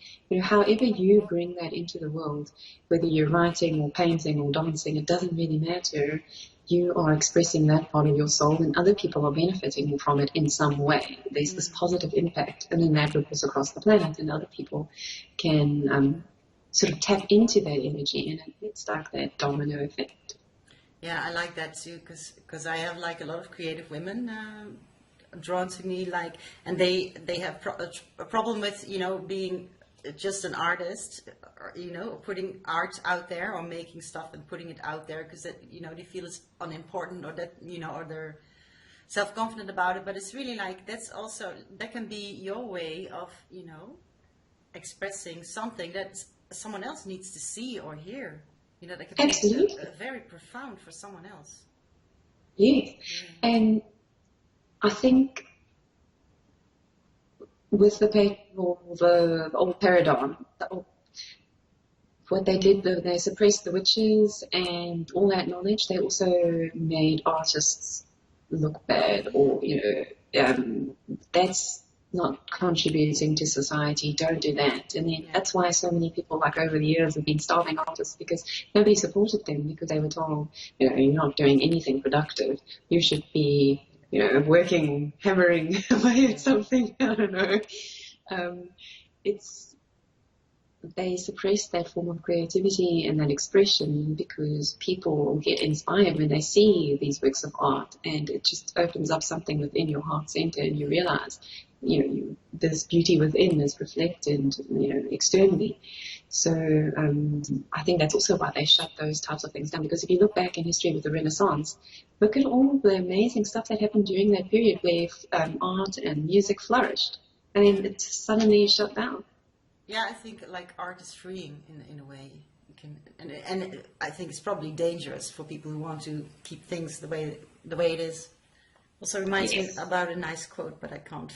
however you bring that into the world, whether you're writing or painting or dancing, it doesn't really matter. You are expressing that part of your soul, and other people are benefiting from it in some way. There's this positive impact, and then that ripples across the planet, and other people can sort of tap into that energy, and it's like that domino effect. Yeah, I like that too, because I have like a lot of creative women drawn to me, like, and they have a problem with being just an artist, or, you know, putting art out there or making stuff and putting it out there because, you know, they feel it's unimportant or that, you know, or they're self-confident about it. But it's really like, that can be your way of, you know, expressing something that someone else needs to see or hear. You know, that can Absolutely. be very profound for someone else. Yes. And I think with the old paradigm, what they did, they suppressed the witches and all that knowledge. They also made artists look bad, or, you know, that's not contributing to society. Don't do that. And then that's why so many people, like over the years, have been starving artists, because nobody supported them, because they were told, you know, you're not doing anything productive. You should be, you know, working, hammering away at something. I don't know. They suppress that form of creativity and that expression because people get inspired when they see these works of art, and it just opens up something within your heart center, and you realize, you know, there's beauty within is reflected, you know, externally. So I think that's also why they shut those types of things down, because if you look back in history with the Renaissance, look at all the amazing stuff that happened during that period where art and music flourished, and then it suddenly shut down. Yeah, I think like art is freeing in a way. You can, and I think it's probably dangerous for people who want to keep things the way it is. Also reminds me about a nice quote, but I can't,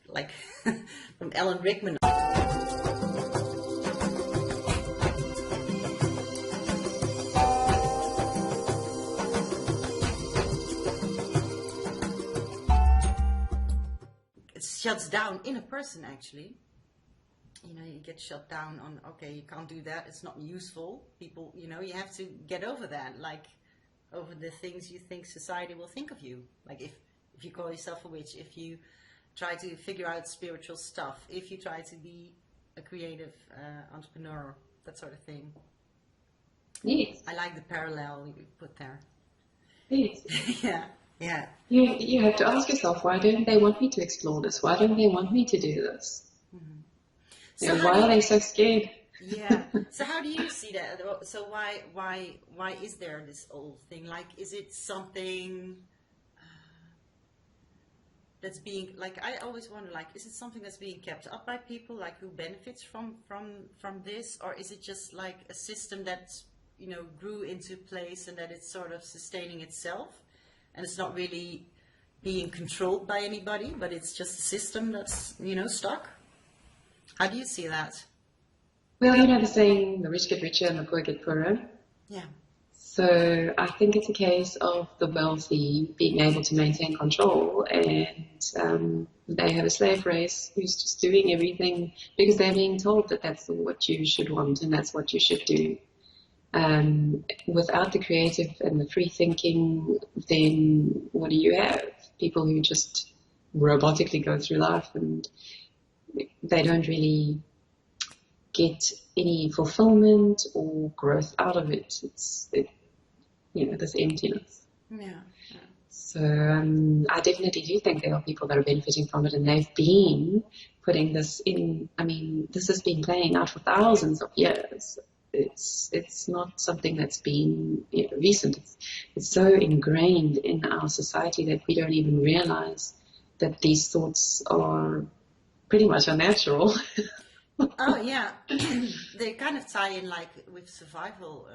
like from Alan Rickman. It shuts down in a person, actually. You know, you get shut down on, okay, you can't do that, it's not useful. People, you know, you have to get over that, like over the things you think society will think of you. Like if you call yourself a witch, if you try to figure out spiritual stuff, if you try to be a creative entrepreneur, that sort of thing. Yes. I like the parallel you put there. Yes. Yeah. You have to ask yourself, why don't they want me to explore this? Why don't they want me to do this? So why are they so scared? Yeah. So how do you see that? So why is there this old thing? Like, is it something that's being, like, I always wonder, like, is it something that's being kept up by people, like, who benefits from this, or is it just like a system that, you know, grew into place and that it's sort of sustaining itself, and it's not really being controlled by anybody, but it's just a system that's, you know, stuck? How do you see that? Well, you know the saying, the rich get richer and the poor get poorer. Yeah. So I think it's a case of the wealthy being able to maintain control, and they have a slave race who's just doing everything because they're being told that that's what you should want and that's what you should do. Without the creative and the free thinking, then what do you have? People who just robotically go through life and they don't really get any fulfillment or growth out of it. It's you know, this emptiness. Yeah. So I definitely do think there are people that are benefiting from it, and they've been putting this in. I mean, this has been playing out for thousands of years. It's not something that's been, you know, recent. It's so ingrained in our society that we don't even realize that these thoughts are pretty much unnatural. Oh yeah, they kind of tie in like with survival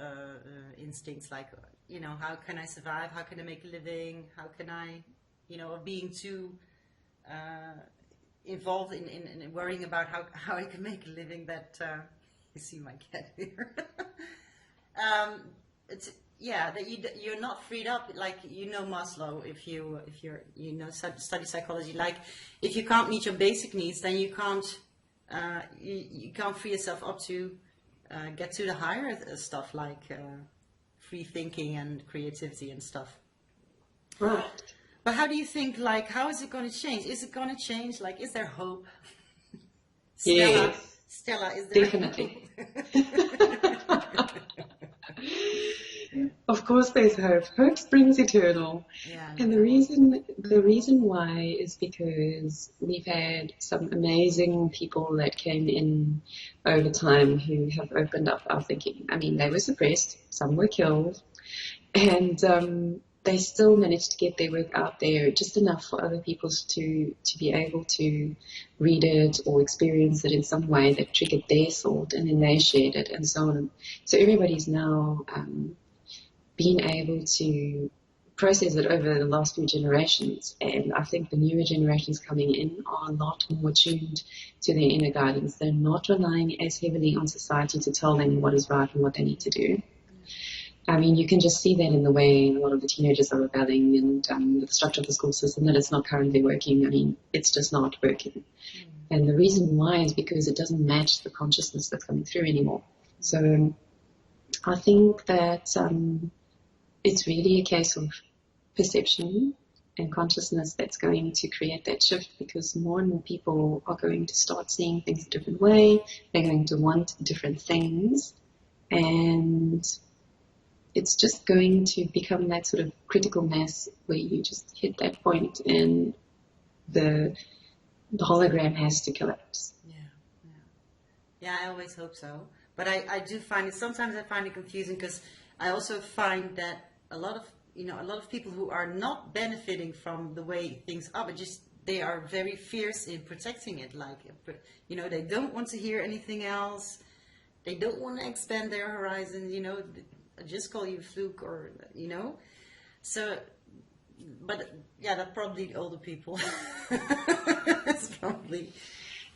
instincts, like, you know, how can I survive? How can I make a living? How can I, you know, of being too involved in worrying about how I can make a living. That you see my cat here. It's that you're not freed up, like, you know, Maslow, if you're you know, study psychology, like if you can't meet your basic needs, then you can't you can't free yourself up to get to the higher stuff, like free thinking and creativity and stuff. Right. But how do you think, like, how is it going to change? Is it going to change? Like, is there hope? Stella, is there definitely. hope? Of course there's hope. Hope springs eternal. Yeah. And the reason why is because we've had some amazing people that came in over time who have opened up our thinking. I mean, they were suppressed, some were killed, and they still managed to get their work out there just enough for other people to be able to read it or experience it in some way that triggered their thought, and then they shared it and so on. So everybody's now being able to process it over the last few generations, and I think the newer generations coming in are a lot more tuned to their inner guidance. They're not relying as heavily on society to tell them what is right and what they need to do. I mean, you can just see that in the way a lot of the teenagers are rebelling, and the structure of the school system, that it's not currently working. I mean, it's just not working. And the reason why is because it doesn't match the consciousness that's coming through anymore. So I think that it's really a case of perception and consciousness that's going to create that shift, because more and more people are going to start seeing things a different way. They're going to want different things, and it's just going to become that sort of critical mass where you just hit that point and the hologram has to collapse. Yeah, I always hope so. But I do find it, sometimes I find it confusing, because I also find that a lot of people who are not benefiting from the way things are, but just they are very fierce in protecting it. Like, they don't want to hear anything else. They don't want to expand their horizon, just call you a fluke, or, So, but yeah, that's probably older people. It's probably...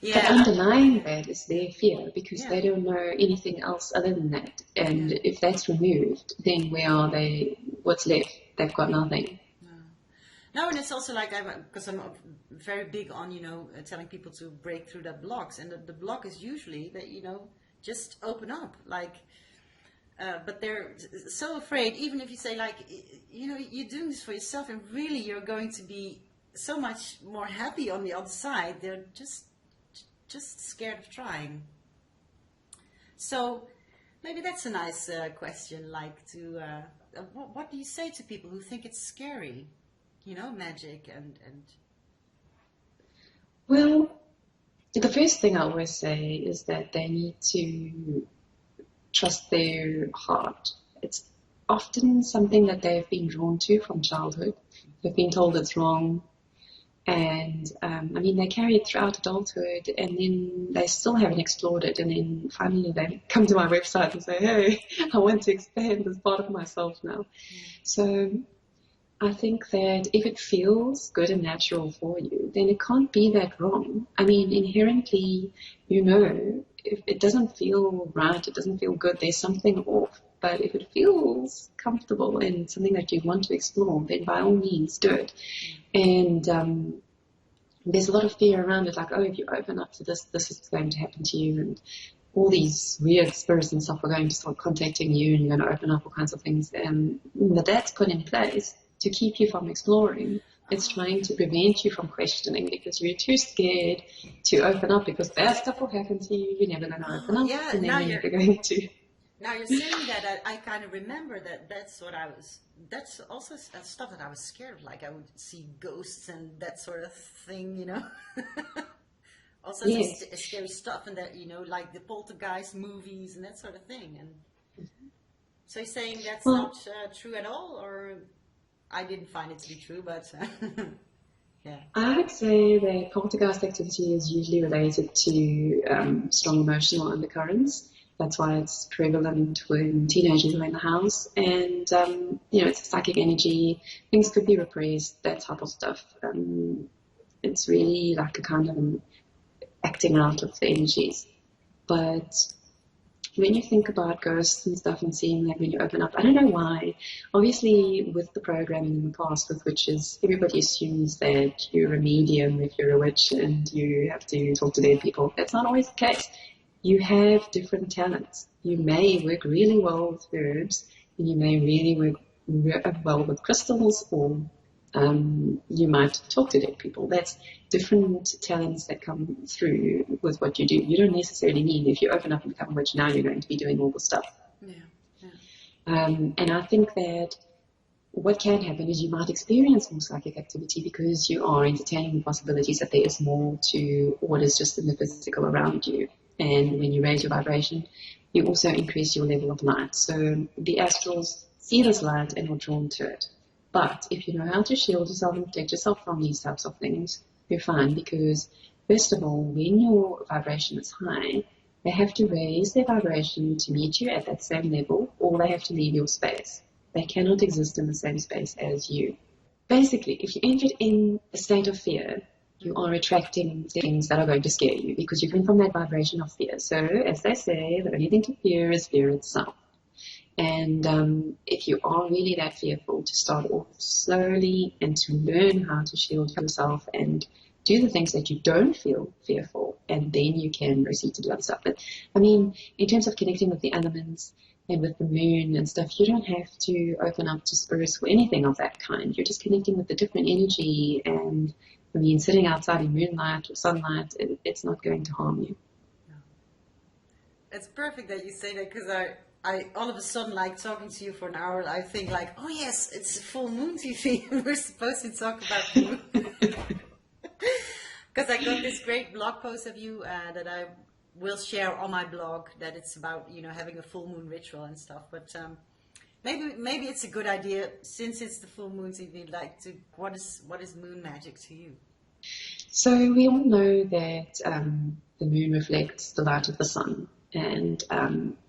Yeah. But underlying that is their fear, because they don't know anything else other than that. And if that's removed, then where are they? What's left? They've got nothing. No, and it's also like, because I'm very big on, telling people to break through that blocks. And the block is usually that, just open up. Like, but they're so afraid, even if you say, like, you're doing this for yourself, and really you're going to be so much more happy on the other side. They're just scared of trying. So maybe that's a nice question, like to what do you say to people who think it's scary, magic and Well, the first thing I always say is that they need to trust their heart. It's often something that they've been drawn to from childhood. They've been told it's wrong. And they carry it throughout adulthood, and then they still haven't explored it. And then finally they come to my website and say, hey, I want to expand this part of myself now. So I think that if it feels good and natural for you, then it can't be that wrong. I mean, inherently, if it doesn't feel right, it doesn't feel good, there's something off. But if it feels comfortable and something that you want to explore, then by all means do it. And there's a lot of fear around it, like, oh, if you open up to this, this is going to happen to you, and all these weird spirits and stuff are going to start contacting you, and you're going to open up all kinds of things. But that's put in place to keep you from exploring. It's trying to prevent you from questioning, because you're too scared to open up, because bad stuff will happen to you. You're never going to open up, and then you're never going to. Now you're saying that, I kind of remember that's also stuff that I was scared of, like I would see ghosts and that sort of thing, Also scary stuff, and that, like the poltergeist movies and that sort of thing. And so you're saying that's not true at all, or I didn't find it to be true, but yeah. I would say that poltergeist activity is usually related to strong emotional undercurrents. That's why it's prevalent when teenagers are in the house, and it's psychic energy. Things could be repressed, that type of stuff. It's really like a kind of an acting out of the energies. But when you think about ghosts and stuff and seeing that when you open up, I don't know why. Obviously, with the programming in the past with witches, everybody assumes that you're a medium if you're a witch and you have to talk to dead people. That's not always the case. You have different talents. You may work really well with herbs, and you may really work well with crystals, or you might talk to dead people. That's different talents that come through with what you do. You don't necessarily mean if you open up and become a witch, now you're going to be doing all the stuff. Yeah. And I think that what can happen is you might experience more psychic activity because you are entertaining the possibilities that there is more to what is just in the physical around you. And when you raise your vibration, you also increase your level of light. So the astrals see this light and are drawn to it. But if you know how to shield yourself and protect yourself from these types of things, you're fine, because first of all, when your vibration is high, they have to raise their vibration to meet you at that same level, or they have to leave your space. They cannot exist in the same space as you. Basically, if you entered in a state of fear, you are attracting things that are going to scare you because you're coming from that vibration of fear. So, as they say, the only thing to fear is fear itself. And if you are really that fearful, to start off slowly and to learn how to shield yourself and do the things that you don't feel fearful, and then you can proceed to do other stuff. But I mean, in terms of connecting with the elements and with the moon and stuff, you don't have to open up to spirits or anything of that kind. You're just connecting with the different energy, and I mean, sitting outside in moonlight or sunlight, it's not going to harm you. It's perfect that you say that, because I all of a sudden, like, talking to you for an hour, I think like, oh yes, it's full moon TV. We're supposed to talk about the moon. Because I got this great blog post of you that I will share on my blog, that it's about, having a full moon ritual and stuff. But maybe it's a good idea, since it's the full moon TV, like, what is moon magic to you? So we all know that the moon reflects the light of the sun. And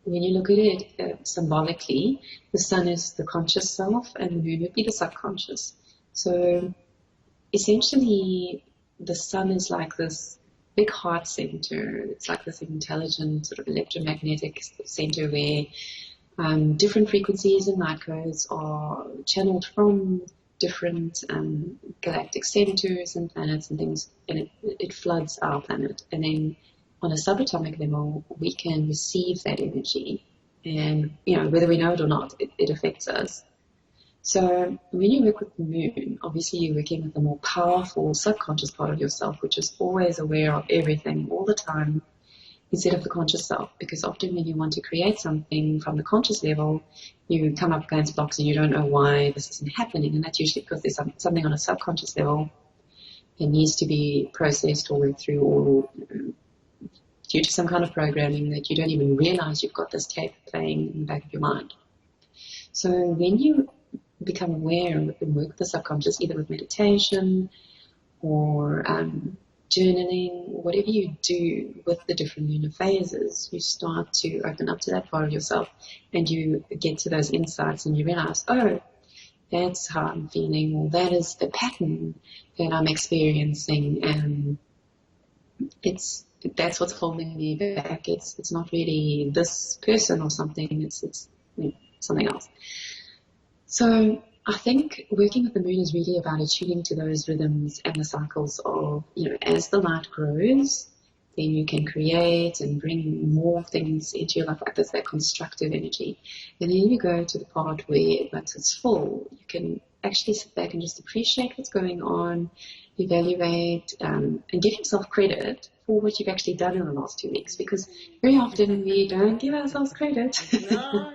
when you look at it symbolically, the sun is the conscious self and the moon would be the subconscious. So essentially, the sun is like this big heart center. It's like this intelligent sort of electromagnetic center where different frequencies and light codes are channeled from different galactic centers and planets and things, and it floods our planet. And then on a subatomic level, we can receive that energy, and whether we know it or not, it affects us. So when you work with the moon, obviously you're working with the more powerful subconscious part of yourself, which is always aware of everything all the time, instead of the conscious self. Because often when you want to create something from the conscious level, you come up against blocks and you don't know why this isn't happening. And that's usually because there's something on a subconscious level that needs to be processed or worked through, or due to some kind of programming that you don't even realize you've got this tape playing in the back of your mind. So when you become aware and work with the subconscious, either with meditation or journaling, whatever you do with the different lunar phases, you start to open up to that part of yourself, and you get to those insights and you realize, oh, that's how I'm feeling, or that is the pattern that I'm experiencing, and that's what's holding me back. It's not really this person or something, it's something else. So I think working with the moon is really about attuning to those rhythms and the cycles of, as the light grows, then you can create and bring more things into your life, like this, that constructive energy. And then you go to the part where once it's full, you can actually sit back and just appreciate what's going on, evaluate, and give yourself credit for what you've actually done in the last 2 weeks, because very often we don't give ourselves credit. No.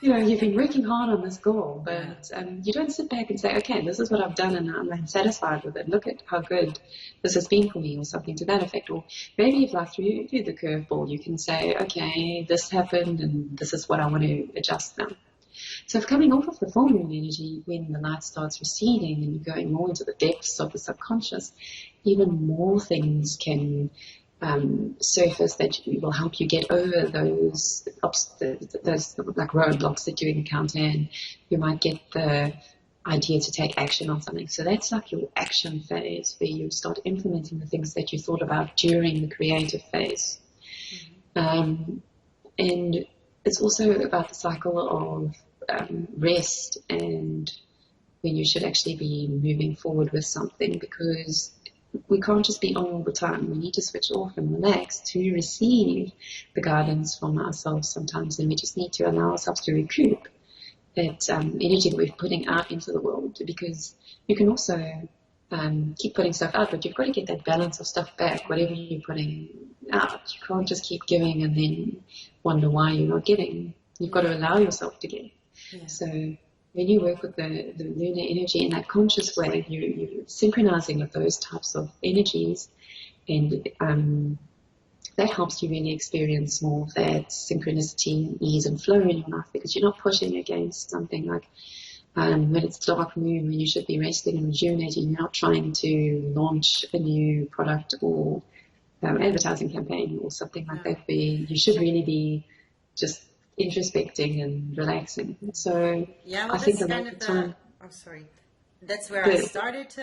You've been working hard on this goal, but you don't sit back and say, okay, this is what I've done and I'm satisfied with it. Look at how good this has been for me, or something to that effect. Or maybe if life threw you the curveball, you can say, okay, this happened and this is what I want to adjust now. So if coming off of the full moon energy, when the light starts receding and you're going more into the depths of the subconscious, even more things can surface that will help you get over those like roadblocks that you encounter, and you might get the idea to take action on something. So that's like your action phase, where you start implementing the things that you thought about during the creative phase. And it's also about the cycle of rest, and when you should actually be moving forward with something, because we can't just be on all the time. We need to switch off and relax to receive the guidance from ourselves sometimes, and we just need to allow ourselves to recoup that energy that we're putting out into the world, because you can also keep putting stuff out, but you've got to get that balance of stuff back, whatever you're putting out. You can't just keep giving and then wonder why you're not getting You've got to allow yourself to give. Yeah. So when you work with the lunar energy in that conscious way, you're synchronizing with those types of energies, and that helps you really experience more of that synchronicity, ease, and flow in your life, because you're not pushing against something. Like when it's dark moon, when you should be resting and rejuvenating, you're not trying to launch a new product or advertising campaign or something like that, where you should really be just introspecting and relaxing. So yeah, well, I think that's a lot kind of of the time, that's where I started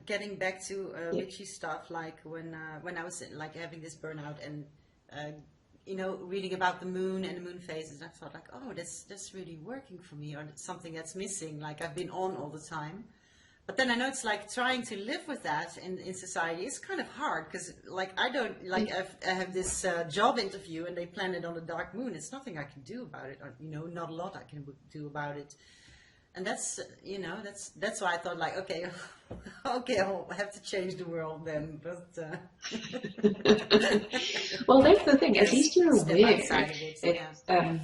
getting back to witchy stuff, like when I was like having this burnout and reading about the moon and the moon phases, and I thought like, oh, that's really working for me, or it's something that's missing. Like I've been on all the time, but then I know it's like trying to live with that in society is kind of hard, because like I don't like I have this job interview and they plan it on a dark moon. It's nothing I can do about it, or not a lot I can do about it. And that's that's why I thought like, okay, I'll have to change the world then. But well, that's the thing. At least you're aware. Yeah.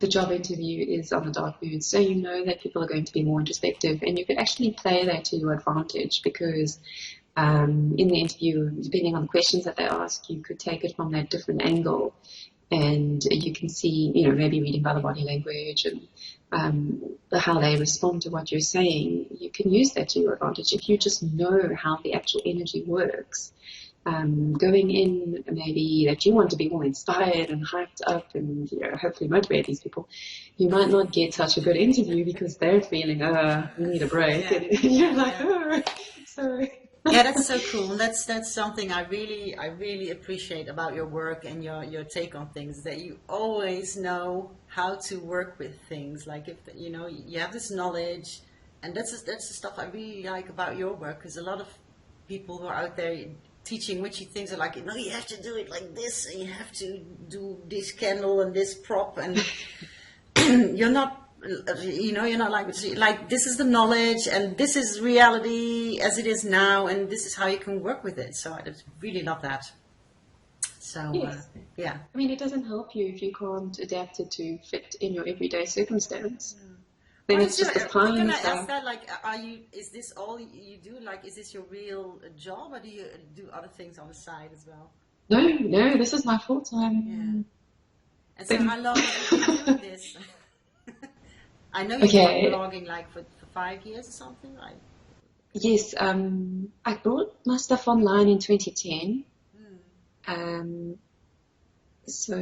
The job interview is on the dark moon, so you know that people are going to be more introspective, and you could actually play that to your advantage, because in the interview, depending on the questions that they ask, you could take it from that different angle, and you can see, maybe reading by the body language and how they respond to what you're saying. You can use that to your advantage if you just know how the actual energy works. Going in maybe that you want to be more inspired and hyped up and hopefully motivate these people, you might not get such a good interview because they're feeling, we need a break, and you're like, sorry. Yeah, that's so cool. That's something I really appreciate about your work and your take on things, that you always know how to work with things. Like if you have this knowledge, and that's the stuff I really like about your work, because a lot of people who are out there teaching witchy things are like, you have to do it like this, and you have to do this candle and this prop, and you're not like this is the knowledge and this is reality as it is now, and this is how you can work with it. So I just really love that. So yes. Yeah, I mean, it doesn't help you if you can't adapt it to fit in your everyday circumstance. Then it's just applying Can I yourself. ask that, like, is this all you do? Like, is this your real job, or do you do other things on the side as well? No, this is my full-time. And so how long have you been doing this? I know you've been blogging like for 5 years or something, right? Yes, I brought my stuff online in 2010. So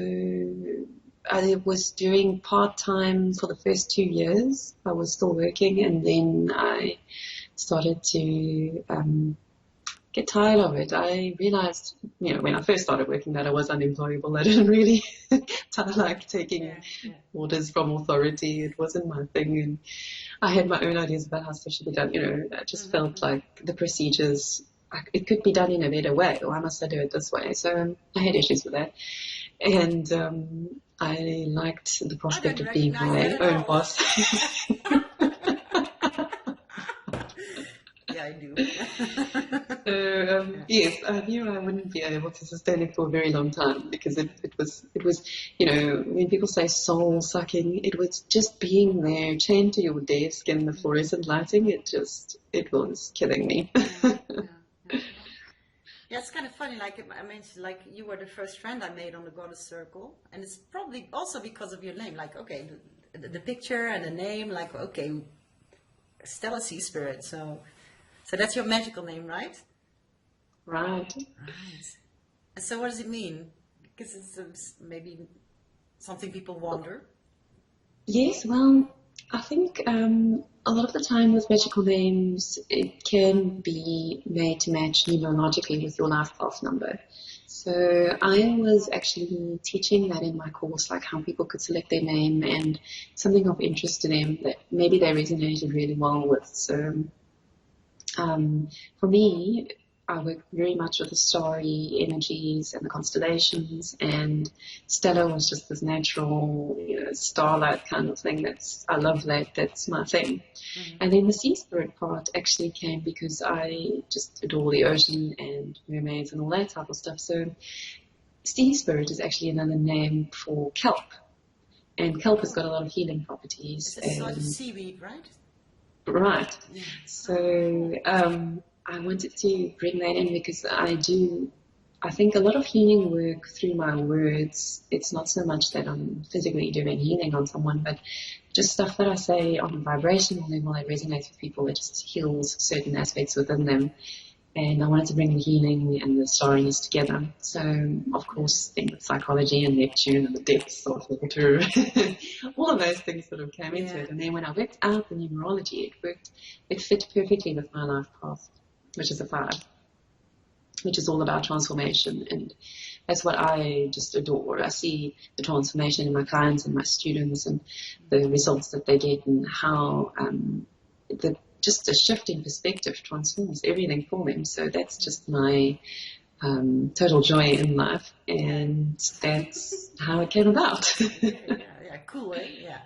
I was doing part-time for the first 2 years. I was still working, and then I started to get tired of it. I realized, when I first started working, that I was unemployable. I didn't really like taking orders from authority. It wasn't my thing, and I had my own ideas about how stuff should be done. I just felt like the procedures, it could be done in a better way. Why must I do it this way? So I had issues with that, and I liked the prospect of being my own boss. Yeah, I do. Yes, I knew I wouldn't be able to sustain it for a very long time, because it was, when people say soul sucking, it was just being there, chained to your desk and the fluorescent lighting. It was killing me. Yeah, it's kind of funny. Like I mentioned, like you were the first friend I made on the Goddess Circle, and it's probably also because of your name. Like, okay, the picture and the name. Like, okay, Stella Seaspirit. So that's your magical name, right? Right. And so what does it mean? Because it's maybe something people wonder. Yes, well, I think a lot of the time with magical names, it can be made to match numerologically with your life path number. So I was actually teaching that in my course, like how people could select their name and something of interest to them that maybe they resonated really well with. So for me, I work very much with the starry energies and the constellations, and Stella was just this natural, starlight kind of thing. I love that. That's my thing. Mm-hmm. And then the sea spirit part actually came because I just adore the ocean and mermaids and all that type of stuff. So sea spirit is actually another name for kelp. And kelp has got a lot of healing properties. It's a sort of seaweed, right? Right. Yeah. So I wanted to bring that in because I think a lot of healing work through my words, it's not so much that I'm physically doing healing on someone, but just stuff that I say on a vibrational level that resonates with people, that just heals certain aspects within them. And I wanted to bring the healing and the stories together. So, of course, things with psychology and Neptune and the depths of water, all of those things sort of came into it. And then when I worked out the numerology, it fit perfectly with my life path, which is a 5, which is all about transformation. And that's what I just adore. I see the transformation in my clients and my students and the results that they get and how just a shift in perspective transforms everything for them. So that's just my total joy in life, and that's how it came about. Yeah, cool, eh? Yeah.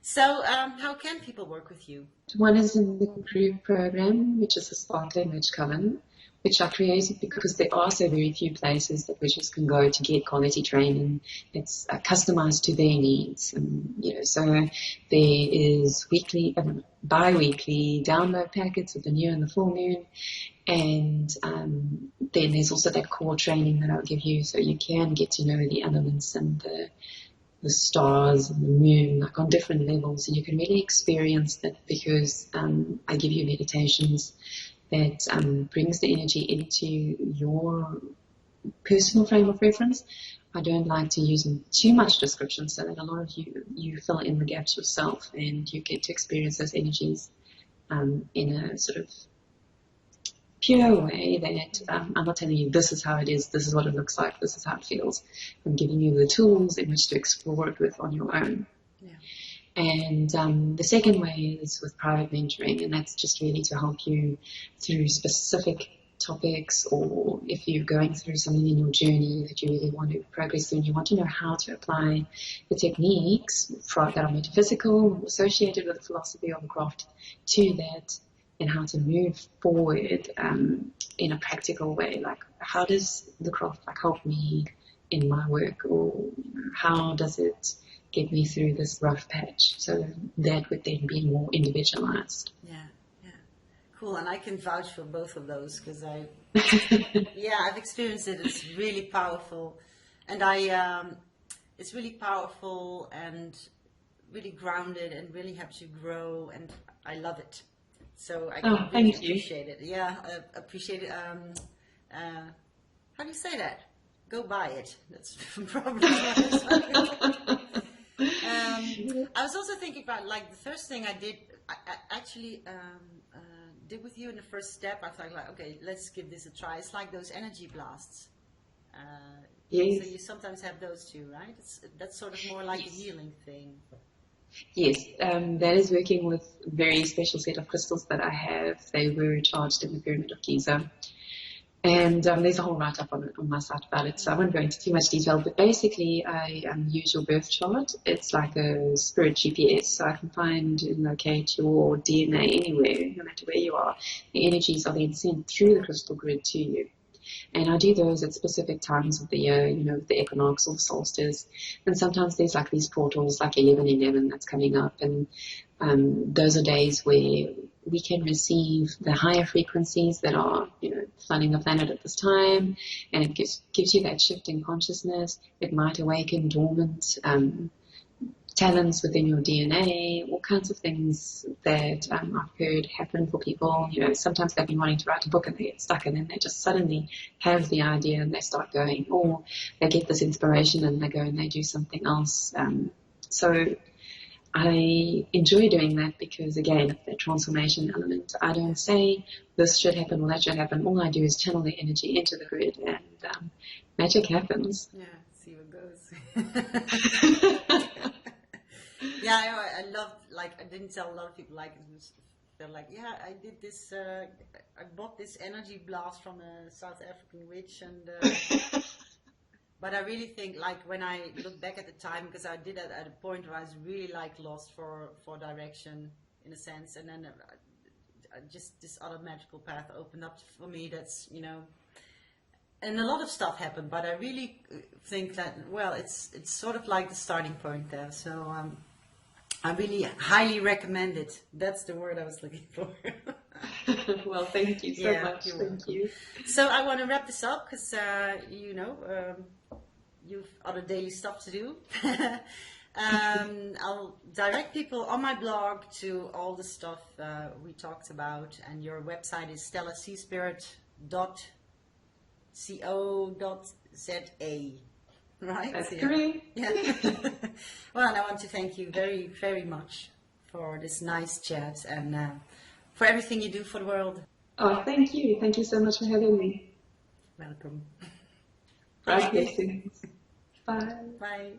So, how can people work with you? One is in the group program, which is a sparkling witch coven, which I created because there are so very few places that witches can go to get quality training. It's customized to their needs, and so there is weekly, bi-weekly download packets of the new and the full moon, and then there's also that core training that I'll give you, so you can get to know the elements and the stars and the moon, like on different levels, and you can really experience that because I give you meditations that brings the energy into your personal frame of reference. I don't like to use too much description so that a lot of you fill in the gaps yourself and you get to experience those energies in a sort of pure way that I'm not telling you this is how it is, this is what it looks like, this is how it feels. I'm giving you the tools in which to explore it with on your own. Yeah. And the second way is with private mentoring, and that's just really to help you through specific topics, or if you're going through something in your journey that you really want to progress through and you want to know how to apply the techniques that are metaphysical, associated with the philosophy of the craft to that, and how to move forward in a practical way. Like, how does the craft help me in my work, or how does it get me through this rough patch? So that would then be more individualized. Yeah. Cool, and I can vouch for both of those because I've experienced it. It's really powerful, and it's really powerful and really grounded and really helps you grow, and I love it. So I can really appreciate it. Yeah, appreciate it. How do you say that? Go buy it. That's probably what I was also thinking about, like, the first thing I did, I actually did with you in the first step. I thought, like, okay, let's give this a try. It's like those energy blasts. Yes. So you sometimes have those too, right? That's sort of more like a healing thing. Yes, that is working with a very special set of crystals that I have. They were charged in the Pyramid of Giza. And there's a whole write-up on my site about it, so I won't go into too much detail. But basically, I use your birth chart. It's like a spirit GPS, so I can find and locate your DNA anywhere, no matter where you are. The energies are then sent through the crystal grid to you. And I do those at specific times of the year, the equinox or the solstice. And sometimes there's like these portals, like 11/11 that's coming up. And those are days where we can receive the higher frequencies that are, flooding the planet at this time. And it gives you that shift in consciousness. It might awaken dormant talents within your DNA, all kinds of things that I've heard happen for people. Sometimes they've been wanting to write a book and they get stuck, and then they just suddenly have the idea and they start going, or they get this inspiration and they go and they do something else. So I enjoy doing that because, again, the transformation element. I don't say this should happen or that should happen. All I do is channel the energy into the grid, and magic happens. Yeah, see what goes. Yeah, I love, like, I didn't tell a lot of people, like, they're like, yeah, I did this, I bought this energy blast from a South African witch, and but I really think, like, when I look back at the time, because I did it at a point where I was really, like, lost for direction, in a sense, and then just this other magical path opened up for me. That's, and a lot of stuff happened, but I really think that, well, it's sort of like the starting point there. So I really highly recommend it. That's the word I was looking for. Well, thank you so much. Thank you. So I want to wrap this up because, you've other daily stuff to do. I'll direct people on my blog to all the stuff we talked about, and your website is stellaseaspirit.co.za, right? That's correct. Yeah. Well, and I want to thank you very, very much for this nice chat and for everything you do for the world. Oh, thank you. Thank you so much for having me. Welcome. Right, blessings. Bye. Bye.